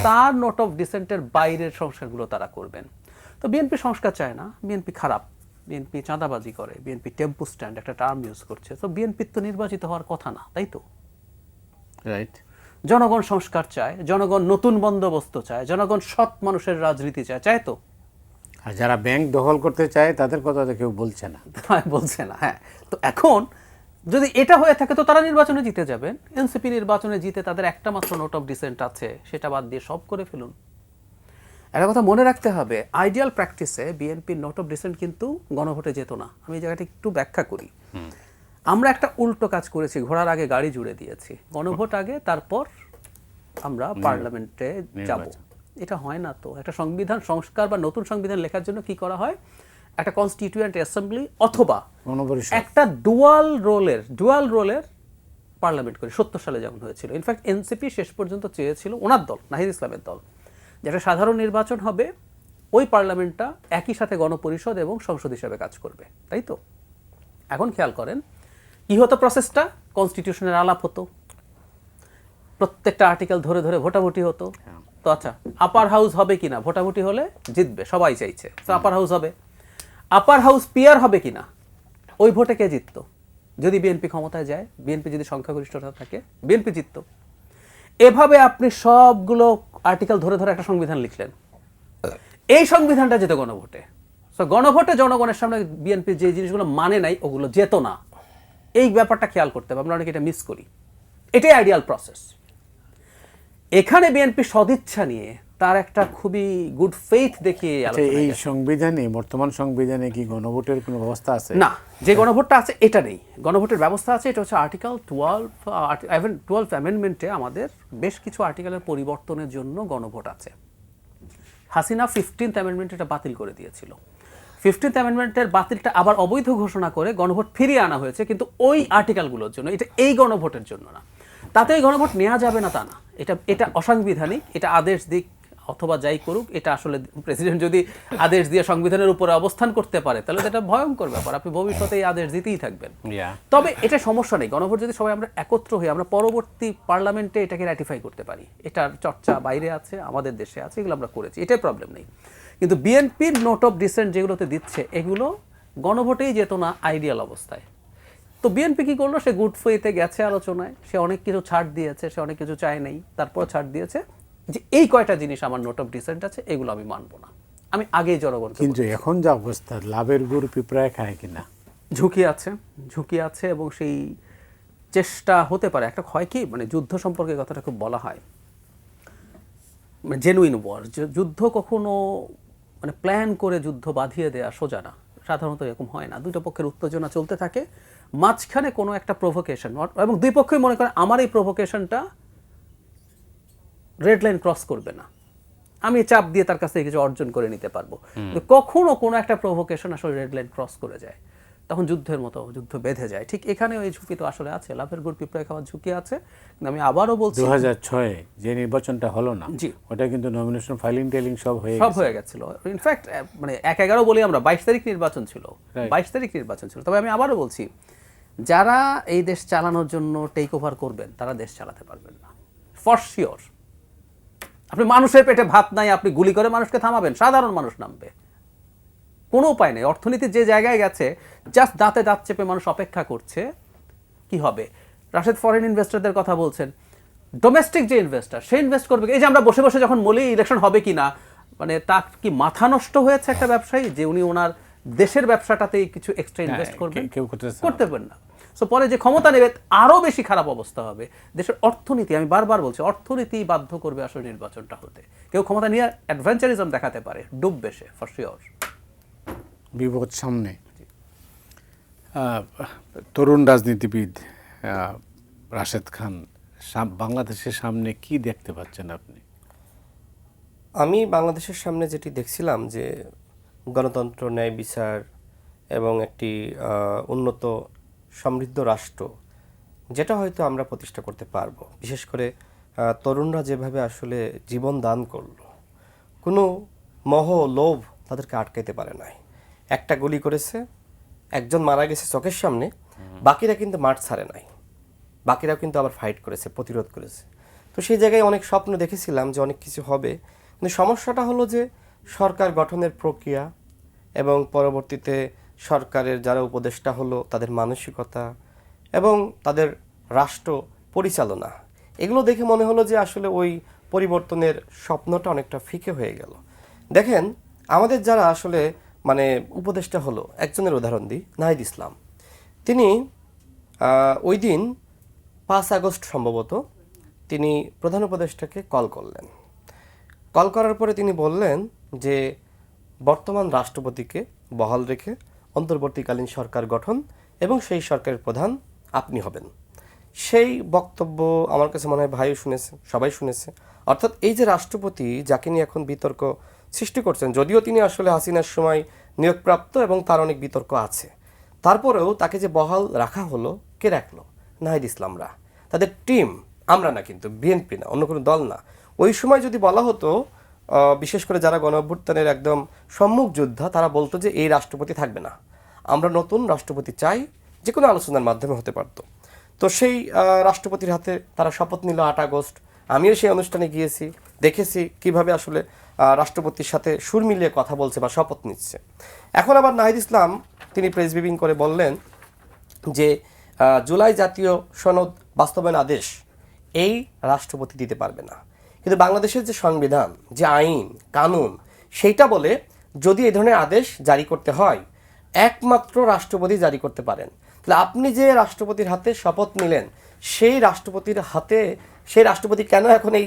তার নোট অফ ডিসেন্টের বাইরের সংস্কারগুলো তারা করবেন। তো বিএনপি সংস্কার চায় না, বিএনপি খারাপ, বিএনপি চাঁদাবাজি করে, বিএনপি টেম্পু স্ট্যান্ড একটা টার্ম ইউজ করছে। তো বিএনপির তো নির্বাচিত হওয়ার কথা না, তাই তো? রাইট। জনগণ সংস্কার চায়, জনগণ নতুন বন্দোবস্ত চায়, জনগণ সৎ মানুষের রাজনীতি চায় তো? আর যারা ব্যাংক দখল করতে চায় তাদের কথা তো কেউ বলছে না। বলছে না, হ্যাঁ। তো এখন যদি এটা হয়ে থাকে তো তারা নির্বাচনে জিতে যাবেন। এনসিপি নির্বাচনে জিতে তাদের একটা মাত্র নোট অফ ডিসেন্ট আছে, সেটা বাদ দিয়ে সব করে ফেলুন। একটা কথা মনে রাখতে হবে, আইডিয়াল প্র্যাকটিসে বিএনপির নোট অফ ডিসেন্ট কিন্তু গণভোটে যেত না। আমি এই জায়গাটা একটু ব্যাখ্যা করি। আমরা একটা উল্টো কাজ করেছি, ঘোড়ার আগে গাড়ি জুড়ে দিয়েছি, গণভোট আগে তারপর আমরা পার্লামেন্টে যাব। এটা হয় না তো। একটা সংবিধান সংস্কার বা নতুন সংবিধান লেখার জন্য কি করা হয়, একটা কনস্টিটিউয়েন্ট অ্যাসেম্বলি অথবা একটা ডুয়াল রোলের পার্লামেন্ট করি, 70 সালে যেমন হয়েছিল। ইনফ্যাক্ট এনসিপি শেষ পর্যন্ত চেয়েছিল, ওনার দল নাহিদ ইসলামের দল, যে একটা সাধারণ নির্বাচন হবে, ওই পার্লামেন্টটা একই সাথে গণপরিষদ এবং সংসদ হিসাবে কাজ করবে, তাই তো? এখন খেয়াল করেন কি হতো প্রসেসটা, কনস্টিটিউশনের আলাপ হতো, প্রত্যেকটা আর্টিকেল ধরে ধরে ভোটাভুটি হতো। তো আচ্ছা, আপার হাউস হবে কিনা, ভোটাভুটি হলে জিতবে, সবাই চাইছে, তো আপার হাউস হবে। আপার হাউস পিয়ার হবে কিনা, ওই ভোটে কে জিততো? যদি বিএনপি ক্ষমতায় যায়, বিএনপি যদি সংখ্যাগরিষ্ঠতা থাকে, বিএনপি জিততো। এভাবে আপনি সবগুলো আর্টিকেল ধরে ধরে একটা সংবিধান লিখলেন, এই সংবিধানটা যেত গণভোটে। সো গণভোটে জনগণের সামনে বিএনপি যে জিনিসগুলো মানে নাই ওগুলো যেত না। এই ব্যাপারটা খেয়াল করতে হবে, আমরা অনেকে এটা মিস করি। এটাই আইডিয়াল প্রসেস। এখানে বিএনপি সদিচ্ছা নিয়ে তার একটা খুবই গুড ফেইথ দেখিয়ে এই সংবিধানে, বর্তমান সংবিধানে কি গণভোটের কোনো ব্যবস্থা আছে? না, যে গণভোটটা আছে এটা নেই। গণভোটের ব্যবস্থা আছে, এটা হচ্ছে আর্টিকেল 12 অ্যামেন্ডমেন্টে আমাদের বেশ কিছু আর্টিকেলের পরিবর্তনের জন্য গণভোট আছে। হাসিনা 15th অ্যামেন্ডমেন্ট এটা বাতিল করে দিয়েছিল। 15th অ্যামেন্ডমেন্টের বাতিলটা আবার অবৈধ ঘোষণা করে গণভোট ফিরিয়ে আনা হয়েছে, কিন্তু ওই আর্টিকেলগুলোর জন্য, এটা এই গণভোটের জন্য না। তাতে এই গণভোট নেওয়া যাবে না তা না, এটা অসাংবিধানিক। এটা আদেশ দিক অথবা যাই করুক, এটা আসলে প্রেসিডেন্ট যদি আদেশ দিয়ে সংবিধানের উপরে অবস্থান করতে পারে তাহলে এটা ভয়ঙ্কর ব্যাপার, আপনি ভবিষ্যতে এই আদেশ দিতেই থাকবেন। তবে এটা সমস্যা নেই, গণভোট যদি সবাই আমরা একত্র হই, আমরা পরবর্তী পার্লামেন্টে এটাকে র্যাটিফাই করতে পারি। এটার চর্চা বাইরে আছে, আমাদের দেশে আছে, এগুলো আমরা করেছি, এটাই প্রবলেম নেই। কিন্তু বিএনপির নোট অফ ডিসেন্ট যেগুলোতে দিচ্ছে, এগুলো গণভোটেই যেত না আইডিয়াল অবস্থায়। তো বিএনপি কি করলো, সে গুড ফেইথে গেছে আলোচনায়, সে অনেক কিছু ছাড় দিয়েছে, সে অনেক কিছু চায় নাই, তারপর ছাড় দিয়েছে যে এই কয়টা জিনিস আমার নোট অফ ডিসেন্ট আছে, এগুলো আমি মানবো না। আমি আগেই জনগণকে, কিন্তু এখন যা অবস্থা, লাভের গুড় পিঁপড়ায় খায় কিনা, ঝুঁকি আছে এবং সেই চেষ্টা হতে পারে। একটা হয় কি, মানে যুদ্ধ সম্পর্কে কথাটা খুব বলা হয়, মানে জেনুইন ওয়ার, যুদ্ধ কখনো মানে প্ল্যান করে যুদ্ধ বাঁধিয়ে দেয়া সোজা না, সাধারণত এরকম হয় না। দুটো পক্ষের উত্তেজনা চলতে থাকে, মাঝখানে কোনো একটা প্রভোকেশন, এবং দুই পক্ষই মনে করে আমার এই প্রভোকেশনটা রেড লাইন ক্রস করবে না, আমি চাপ দিয়ে তার কাছ থেকে কিছু অর্জন করে নিতে পারবো। কখনো কোনো একটা প্রভোকেশন আসলে রেড লাইন ক্রস করে যায়, তখন যুদ্ধের মতো যুদ্ধ বেঁধে যায়। ঠিক এখানে ওই ঝুঁকি তো আসলে আছে, লাভের গুড় পিঁপড়ায় খাওয়ার ঝুঁকি আছে। কিন্তু আমি আবারও বলছি, 2006 যে নির্বাচনটা হলো না, জি, ওটা কিন্তু নমিনেশন ফাইলিং টেলিং সব হয়ে গেছিল। ইনফ্যাক্ট মানে 1/11 বলি আমরা, 22 তারিখ নির্বাচন ছিল, 22 তারিখ নির্বাচন ছিল। তবে আমি আবারও বলছি, যারা এই দেশ চালানোর জন্য টেক ওভার করবেন তারা দেশ চালাতে পারবেন না, ফর শিওর। আপনি মানুষের পেটে ভাত নাই, আপনি গুলি করে মানুষকে থামাবেন, সাধারণ মানুষ নামবে, কোনো উপায় নেই। অর্থনীতি যে জায়গায় গেছে, জাস্ট দাঁতে দাঁত চেপে মানুষ অপেক্ষা করছে কি হবে। রাশেদ ফরেন ইনভেস্টরদের কথা বলছেন, ডোমেস্টিক যে ইনভেস্টর, সে ইনভেস্ট করবে। এই যে আমরা বসে বসে যখন বলি ইলেকশন হবে কি না, মানে তার কি মাথা নষ্ট হয়েছে একটা ব্যবসায়ী যে উনি ওনার দেশের ব্যবসাটাতেই কিছু এক্সট্রা ইনভেস্ট করবেন? কেউ করতে পারেন না। সো পরে যে ক্ষমতা নেবে আরো বেশি খারাপ অবস্থা হবে। দেশের অর্থনীতি, আমি বারবার বলছি, অর্থনীতি বাধ্য করবে আসলে নির্বাচনটা হতে। কেউ ক্ষমতা নিয়ে অ্যাডভেঞ্চারিজম দেখাতে পারে, ডুববে সে, ফর শিওর। বিপদ সামনে। তরুণ রাজনীতিবিদ রাশেদ খান, বাংলাদেশের সামনে কি দেখতে পাচ্ছেন আপনি? আমি বাংলাদেশের সামনে যেটি দেখছিলাম, যে গণতন্ত্র, ন্যায় বিচার এবং একটি উন্নত সমৃদ্ধ রাষ্ট্র, যেটা হয়তো আমরা প্রতিষ্ঠা করতে পারবো। বিশেষ করে তরুণরা যেভাবে আসলে জীবন দান করলো, কোনো মোহ লোভ তাদেরকে আটকাইতে পারে নাই। একটা গুলি করেছে, একজন মারা গেছে চোখের সামনে, বাকিরা কিন্তু মাঠ ছাড়ে নাই, বাকিরাও কিন্তু আবার ফাইট করেছে, প্রতিরোধ করেছে। তো সেই জায়গায় অনেক স্বপ্ন দেখেছিলাম যে অনেক কিছু হবে, কিন্তু সমস্যাটা হলো যে সরকার গঠনের প্রক্রিয়া এবং পরবর্তীতে সরকারের যারা উপদেষ্টা হলো তাদের মানসিকতা এবং তাদের রাষ্ট্র পরিচালনা, এগুলো দেখে মনে হলো যে আসলে ওই পরিবর্তনের স্বপ্নটা অনেকটা ফিকে হয়ে গেল। দেখেন, আমাদের যারা আসলে মানে উপদেষ্টা হলো, একজনের উদাহরণ দিই, নাহিদ ইসলাম। তিনি ওই দিন 5 আগস্ট সম্ভবত তিনি প্রধান উপদেষ্টাকে কল করলেন। কল করার পরে তিনি বললেন যে বর্তমান রাষ্ট্রপতিকে বহাল রেখে অন্তর্বর্তীকালীন সরকার গঠন এবং সেই সরকারের প্রধান আপনি হবেন। সেই বক্তব্য আমার কাছে মনে হয় ভাইও শুনেছে, সবাই শুনেছে। অর্থাৎ এই যে রাষ্ট্রপতি, যাকে নিয়ে এখন বিতর্ক সৃষ্টি করছেন, যদিও তিনি আসলে হাসিনার সময় নিয়োগপ্রাপ্ত এবং তার অনেক বিতর্ক আছে, তারপরেও তাকে যে বহাল রাখা হলো, কে রাখলো? নাহিদ ইসলামরা। তাদের টিম, আমরা না, কিন্তু বিএনপি না, অন্য কোনো দল না। ওই সময় যদি বলা হতো, বিশেষ করে যারা গণঅভ্যুত্থানের একদম সম্মুখ যোদ্ধা, তারা বলতো যে এই রাষ্ট্রপতি থাকবে না, আমরা নতুন রাষ্ট্রপতি চাই, যে কোনো আলোচনার মাধ্যমে হতে পারতো। তো সেই রাষ্ট্রপতির হাতে তারা শপথ নিল 8 আগস্ট। আমিও সেই অনুষ্ঠানে গিয়েছি, দেখেছি কিভাবে আসলে রাষ্ট্রপতির সাথে সুর মিলিয়ে কথা বলছে বা শপথ নিচ্ছে। এখন আবার নাহিদ ইসলাম তিনি প্রেস ব্রিফিং করে বললেন যে জুলাই জাতীয় সনদ বাস্তবায়ন আদেশ এই রাষ্ট্রপতি দিতে পারবে না। কিন্তু বাংলাদেশের যে সংবিধান, যে আইন কানুন, সেইটা বলে যদি এই ধরনের আদেশ জারি করতে হয় একমাত্র রাষ্ট্রপতি জারি করতে পারেন। তাহলে আপনি যে রাষ্ট্রপতির হাতে শপথ নিলেন, সেই রাষ্ট্রপতির হাতে, সেই রাষ্ট্রপতি কেন এখন এই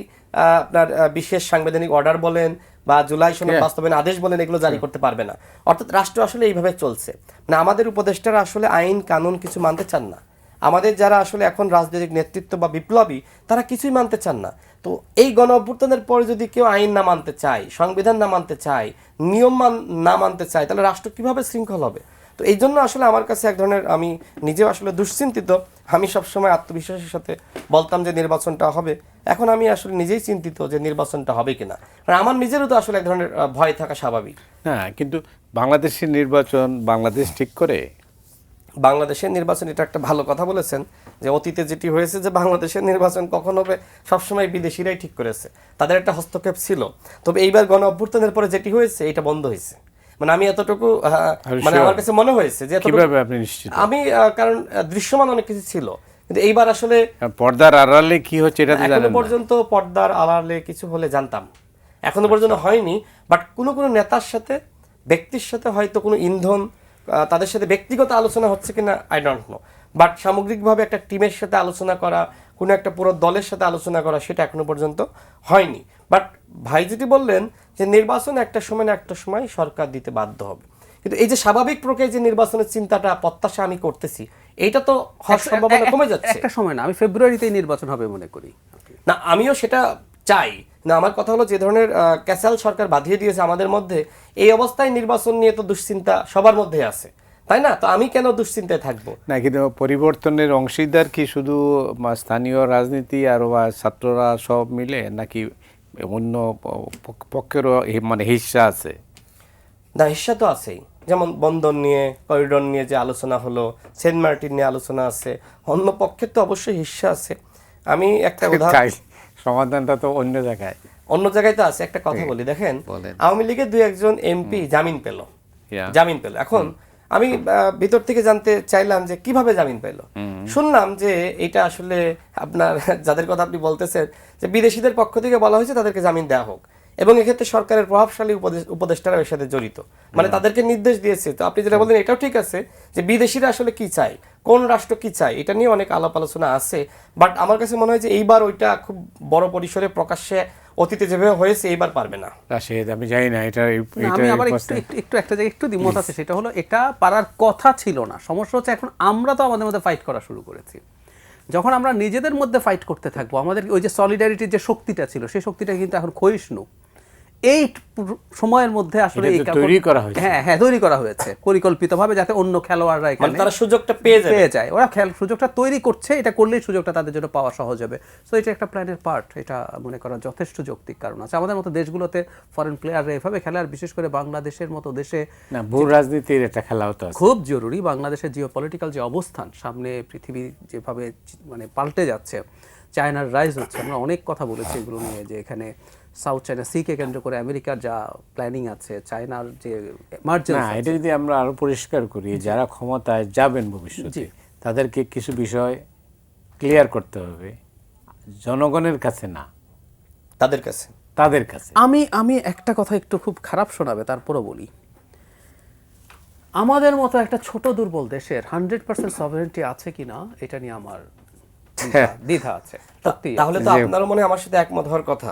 আপনার বিশেষ সাংবিধানিক অর্ডার বলেন বা জুলাই সনদ বাস্তবায়ন আদেশ বলেন এগুলো জারি করতে পারবে না? অর্থাৎ রাষ্ট্র আসলে এইভাবে চলছে। মানে আমাদের উপদেষ্টারা আসলে আইন কানুন কিছু মানতে চান না। আমাদের যারা আসলে এখন রাজনৈতিক নেতৃত্ব বা বিপ্লবী, তারা কিছুই মানতে চান না। তো এই গণ অভ্যুত্থানের পরে যদি কেউ আইন না মানতে চায়, সংবিধান না মানতে চায়, নিয়ম না মানতে চায়, তাহলে রাষ্ট্র কিভাবে শৃঙ্খল হবে? তো এই জন্য আসলে আমার কাছে এক ধরনের, আমি নিজেও আসলে দুশ্চিন্তিত। আমি সবসময় আত্মবিশ্বাসের সাথে বলতাম যে নির্বাচনটা হবে, এখন আমি আসলে নিজেই চিন্তিত যে নির্বাচনটা হবে কিনা। কারণ আমার নিজেরও তো আসলে এক ধরনের ভয় থাকা স্বাভাবিক। না, কিন্তু বাংলাদেশের নির্বাচন বাংলাদেশ ঠিক করে। বাংলাদেশের নির্বাচন, এটা একটা ভালো কথা বলেছেন যে অতীতে যেটি হয়েছে যে বাংলাদেশের নির্বাচন কখন হবে সবসময় বিদেশিরাই ঠিক করেছে, তাদের একটা হস্তক্ষেপ ছিল। তবে এইবার গণ অভ্যুত্থানের পরে যেটি হয়েছে এটা বন্ধ হয়েছে। মানে আমি এতটুকু, মানে আমার কাছে মনে হয়েছে যে কিভাবে আপনি নিশ্চিত? আমি কারণ দৃশ্যমান অনেক কিছু ছিল, কিন্তু এইবার আসলে পর্দার আড়ালে কি হচ্ছে এটা তো জানেন এখনো না। পর্যন্ত পর্দার আড়ালে কিছু হলে জানতাম, এখনো পর্যন্ত হয়নি। বাট কোনো কোনো নেতার সাথে, ব্যক্তির সাথে হয়তো কোনো ইন্ধন, তাদের সাথে ব্যক্তিগত আলোচনা হচ্ছে কিনা আই ডোন্ট নো। বাট সামগ্রিকভাবে একটা টিমের সাথে আলোচনা করা, কোনো একটা পুরো দলের সাথে আলোচনা করা, সেটা এখনো পর্যন্ত হয়নি। বাট ভাই যেটি বললেন যে নির্বাচন একটা সময় না একটা সময় সরকার দিতে বাধ্য হবে, কিন্তু এই যে স্বাভাবিক প্রক্রিয়ায় যে নির্বাচনের চিন্তাটা, প্রত্যাশা আমি করতেছি, এইটা তো হওয়ার সম্ভাবনা কমে যাচ্ছে। একটা সময় না, আমি ফেব্রুয়ারিতেই নির্বাচন হবে মনে করি। না, আমিও সেটা চাই না। আমার কথা হলো যে ধরনের ক্যাসাল সরকার বাঁধিয়ে দিয়েছে আমাদের মধ্যে, এই অবস্থায় নির্বাচন নিয়ে তো দুশ্চিন্তা সবার মধ্যে আছে, তাই না? তো আমি কেন দুশ্চিন্তায় থাকবো? না, কিন্তু পরিবর্তনের অংশীদার কি শুধু স্থানীয় রাজনীতি আর বা ছাত্ররা সব মিলে, নাকি অন্য পক্ষেরও মানে হিস্সা আছে? না, হিস্সা তো আছেই। যেমন বন্দর নিয়ে, করিডোর নিয়ে যে আলোচনা হলো, সেন্ট মার্টিন নিয়ে আলোচনা আছে, অন্য পক্ষের তো অবশ্যই হিস্সা আছে। আমি একটা উদাহরণ, সমাধানটা তো অন্য জায়গায়, অন্য জায়গায় তো আছে। একটা কথা বলি, দেখেন আওয়ামী লীগের 2-1 এমপি জামিন পেল, এখন আমি ভিতর থেকে জানতে চাইলাম যে কিভাবে জামিন পেল। শুনলাম যে এটা আসলে আপনার যাদের কথা আপনি বলতেছেন, যে বিদেশিদের পক্ষ থেকে বলা হয়েছে তাদেরকে জামিন দেওয়া হোক, এবং এক্ষেত্রে সরকারের প্রভাবশালী উপদেষ্টারা এর সাথে জড়িত, মানে তাদেরকে নির্দেশ দিয়েছে। তো আপনি যেটা বললেন এটাও ঠিক আছে যে বিদেশিরা আসলে কি চায়, কোন রাষ্ট্র কি চায়, এটা নিয়ে অনেক আলাপ আলোচনা আছে। বাট আমার কাছে মনে হয় যে এইবার ওইটা খুব বড় পরিসরে প্রকাশ্যে অতীতে যেভাবে হয়েছে এইবার পারবে না। রাশেদ, আমি জানি না এটা। আমি আবার একটু একটা জায়গায় একটু দ্বিমত আছে, সেটা হলো এটা পারার কথা ছিল না। সমস্যা হচ্ছে এখন আমরা তো আমাদের মধ্যে ফাইট করা শুরু করেছি। যখন আমরা নিজেদের মধ্যে ফাইট করতে থাকবো, আমাদের ওই যে সলিডারিটির যে শক্তিটা ছিল, সেই শক্তিটা কিন্তু এখন ক্ষয়িষ্ণু। এই সময়ের মধ্যে আসলে তৈরি করা হয়েছে, হ্যাঁ তৈরি করা হয়েছে পরিকল্পিতভাবে, যাতে অন্য খেলোয়াড়রা এখানে তারা সুযোগটা পেয়ে যায়। ওরা সুযোগটা তৈরি করছে, এটা করলেই সুযোগটা তাদের জন্য পাওয়া সহজ হবে। সো এটা একটা প্ল্যানের পার্ট, এটা মনে করা যথেষ্ট যৌক্তিক কারণ আছে। আমাদের মতো দেশগুলোতে ফরেন প্লেয়াররা এভাবে খেলে, আর বিশেষ করে বাংলাদেশের মতো দেশে না, ভূ রাজনীতির একটা খেলা হতো খুব জরুরি। বাংলাদেশের জিওপলিটিক্যাল যে অবস্থান, সামনে পৃথিবী যেভাবে মানে পাল্টে যাচ্ছে, চায়নার রাইজ হচ্ছে, আমরা অনেক কথা বলেছি এগুলো নিয়ে, যে এখানে সাউথ চায়না সিকে কেন্দ্র করে আমেরিকার যা প্ল্যানিং আছে, চায়নার যে এমার্জেন্সি। না, এটা যদি আমরা আরো পরিষ্কার করি, যারা ক্ষমতায় যাবেন ভবিষ্যতে, তাদেরকে কিছু বিষয় ক্লিয়ার করতে হবে, জনগণের কাছে না, তাদের কাছে। আমি একটা কথা একটু খুব খারাপ শোনাবে, তারপরও বলি, আমাদের মতো একটা ছোট দুর্বল দেশের 100% সভারেন্টি আছে কিনা এটা নিয়ে আমার দ্বিধা আছে। তাহলে তো আপনারও মনে হয় আমার সাথে একমত হওয়ার কথা।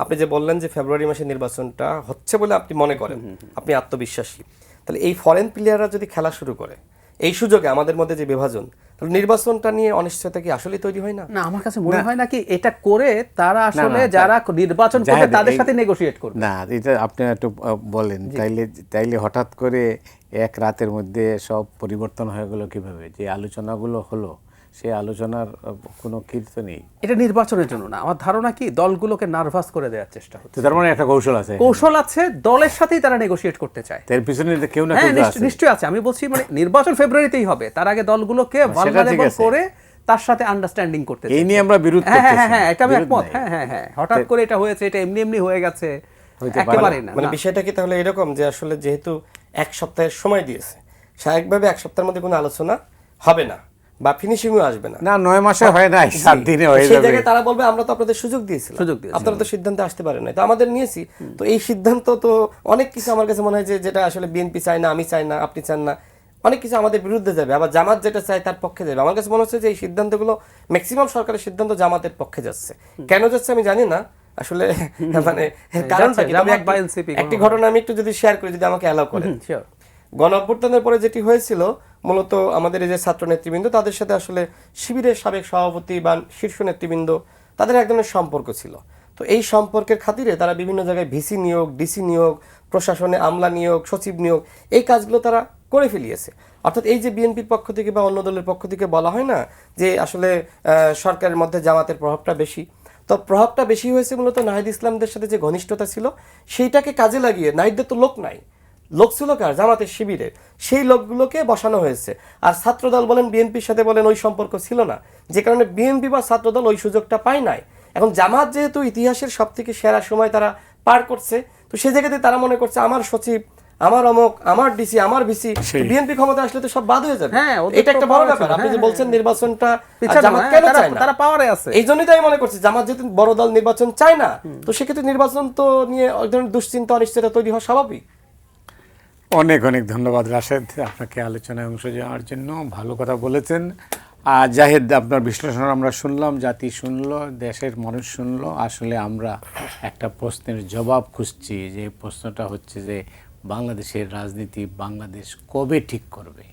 আপনি যে বললেন যে ফেব্রুয়ারি মাসে নির্বাচনটা হচ্ছে বলে আপনি মনে করেন, আপনি আত্মবিশ্বাসী, তাহলে এই ফরেন প্লেয়াররা যদি খেলা শুরু করে এই সুযোগে, আমাদের মধ্যে যে বিভাজন, তাহলে নির্বাচনটা নিয়ে অনিশ্চয়তা কি আসলে তৈরি হয় না? না, আমার কাছে মনে হয় না কি এটা করে তারা আসলে যারা নির্বাচন করবে তাদের সাথে নেগোশিয়েট করবে। না, এটা আপনি একটু বলেন। তাইলে হঠাৎ করে এক রাতের মধ্যে সব পরিবর্তন হয়ে গেল কিভাবে? যে আলোচনাগুলো হলো সেই আলোচনার কোনো কীর্তি নেই। এটা নির্বাচনের জন্য না, আমার ধারণা কি দলগুলোকে নার্ভাস করে দেওয়ার চেষ্টা হচ্ছে। তো তার মানে একটা কৌশল আছে, কৌশল আছে, দলের সাথেই তারা নেগোশিয়েট করতে চায়। এর পিছনে কেউ না হ্যাঁ কেউ তো আছে। নিশ্চয়ই আছে, আমি বলছি মানে নির্বাচন ফেব্রুয়ারিতেই হবে, তার আগে দলগুলোকে ভালনারেবল আছে। করে তার সাথে আন্ডারস্ট্যান্ডিং করতে এই নিয়ে আমরা বিরোধ হ্যাঁ করতেছি হ্যাঁ হ্যাঁ না, এটা আমি বিরোধ একমত। নাই। হ্যাঁ হ্যাঁ হ্যাঁ হঠাৎ করে এটা হয়েছে, এটা এমনি এমনি হয়ে গেছে, হইতে পারে একেবারেই না। মানে না। বিষয়টা কি তাহলে এরকম যে আসলে যেহেতু এক সপ্তাহের সময় দিয়েছে, স্বাভাবিকভাবে এক সপ্তাহের মধ্যে কোনো আলোচনা হবে না বা ফিনিশিংও আসবে না। না 9 মাসে হয় নাই, 7 দিনে হয়ে সেই যাবে। জায়গায় তারা বলবে আমরা তো আপনাদের সুযোগ দিয়েছিলাম, সুযোগ দিয়েছিলাম। আপনারা তো সিদ্ধান্তে আসতে পারেন নাই, তো আমাদের নিয়েছি। তো এই সিদ্ধান্ত তো অনেক কিছু আমার কাছে মনে হয় যে যেটা আসলে বিএনপি চায় না, আমি চাই না, আপনি চান না, অনেক কিছু আমাদের বিরুদ্ধে যাবে, আবার জামাত যেটা চায় তার পক্ষে যাবে। আমার কাছে মনে হচ্ছে যে এই সিদ্ধান্তগুলো ম্যাক্সিমাম সরকারের সিদ্ধান্ত জামাতের পক্ষে যাচ্ছে। কেন যাচ্ছে আমি জানি না আসলে, মানে কারণটা কি। তবে জামাত বা NCP একটি ঘটনা আমি একটু যদি শেয়ার করি, যদি আমাকে অ্যালাউ করে। শিওর। গণ অভ্যুত্থানের পরে যেটি হয়েছিল, মূলত আমাদের এই যে ছাত্র নেতৃবৃন্দ, তাদের সাথে আসলে শিবিরের সাবেক সভাপতি বা শীর্ষ নেতৃবৃন্দ, তাদের এক ধরনের সম্পর্ক ছিল। তো এই সম্পর্কের খাতিরে তারা বিভিন্ন জায়গায় ভিসি নিয়োগ, ডিসি নিয়োগ, প্রশাসনে আমলা নিয়োগ, সচিব নিয়োগ, এই কাজগুলো তারা করে ফেলিয়েছে। অর্থাৎ এই যে বিএনপির পক্ষ থেকে বা অন্য দলের পক্ষ থেকে বলা হয় না যে আসলে সরকারের মধ্যে জামাতের প্রভাবটা বেশি, তো প্রভাবটা বেশি হয়েছে মূলত নাহিদ ইসলামদের সাথে যে ঘনিষ্ঠতা ছিল সেইটাকে কাজে লাগিয়ে, নাহিদদের তো লোক নাই, লোক ছিল কার, জামাতের শিবিরের, সেই লোকগুলোকে বসানো হয়েছে। আর ছাত্রদল বলেন, বিএনপির সাথে বলেন, ওই সম্পর্ক ছিল না, যে কারণে বিএনপি বা ছাত্রদল ওই সুযোগটা পায় নাই। এখন জামাত যেহেতু ইতিহাসের সব থেকে সেরা সময় তারা পার করছে, তো সেই জায়গাতে তারা মনে করছে আমার সচিব, আমার অমক, আমার ডিসি, আমার ভিসি, বিএনপি ক্ষমতা আসলে তো সব বাদ হয়ে যাবে। হ্যাঁ, ওদের এটা তো একটা বড় power ব্যাপার। ছিল, আপনি যে হ্যাঁ, বলছেন নির্বাচনটা পিছানো, জামাত হ্যাঁ, কেন তারা- চায় না, তারা পাওয়ারে আছে। এই জন্যই তো আমি মনে করছি জামাত যেহেতু বড় দল নির্বাচন চায় না, তো সেক্ষেত্রে নির্বাচন তো নিয়ে এক ধরনের দুশ্চিন্তা, অনিশ্চয়তা তৈরি হওয়া স্বাভাবিক। অনেক অনেক ধন্যবাদ রাশেদ, আপনাকে আলোচনায় অংশ নেওয়ার জন্য। ভালো কথা বলেছেন। আর জাহেদ, আপনার বিশ্লেষণ আমরা শুনলাম, জাতি শুনলো, দেশের মানুষ শুনলো। আসলে আমরা একটা প্রশ্নের জবাব খুঁজছি, যে প্রশ্নটা হচ্ছে যে বাংলাদেশের রাজনীতি বাংলাদেশ কবে ঠিক করবে?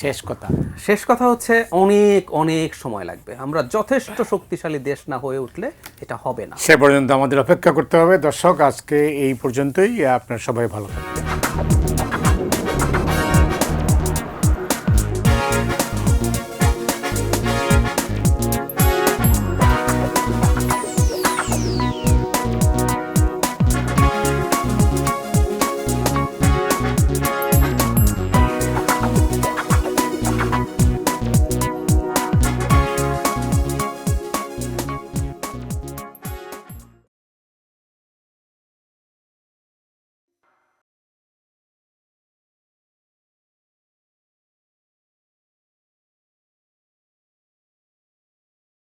শেষ কথা হচ্ছে অনেক অনেক সময় লাগবে। আমরা যথেষ্ট শক্তিশালী দেশ না হয়ে উঠলে এটা হবে না। সে পর্যন্ত আমাদের অপেক্ষা করতে হবে। দর্শক, আজকে এই পর্যন্তই। আপনার সবাই ভালো থাকবেন।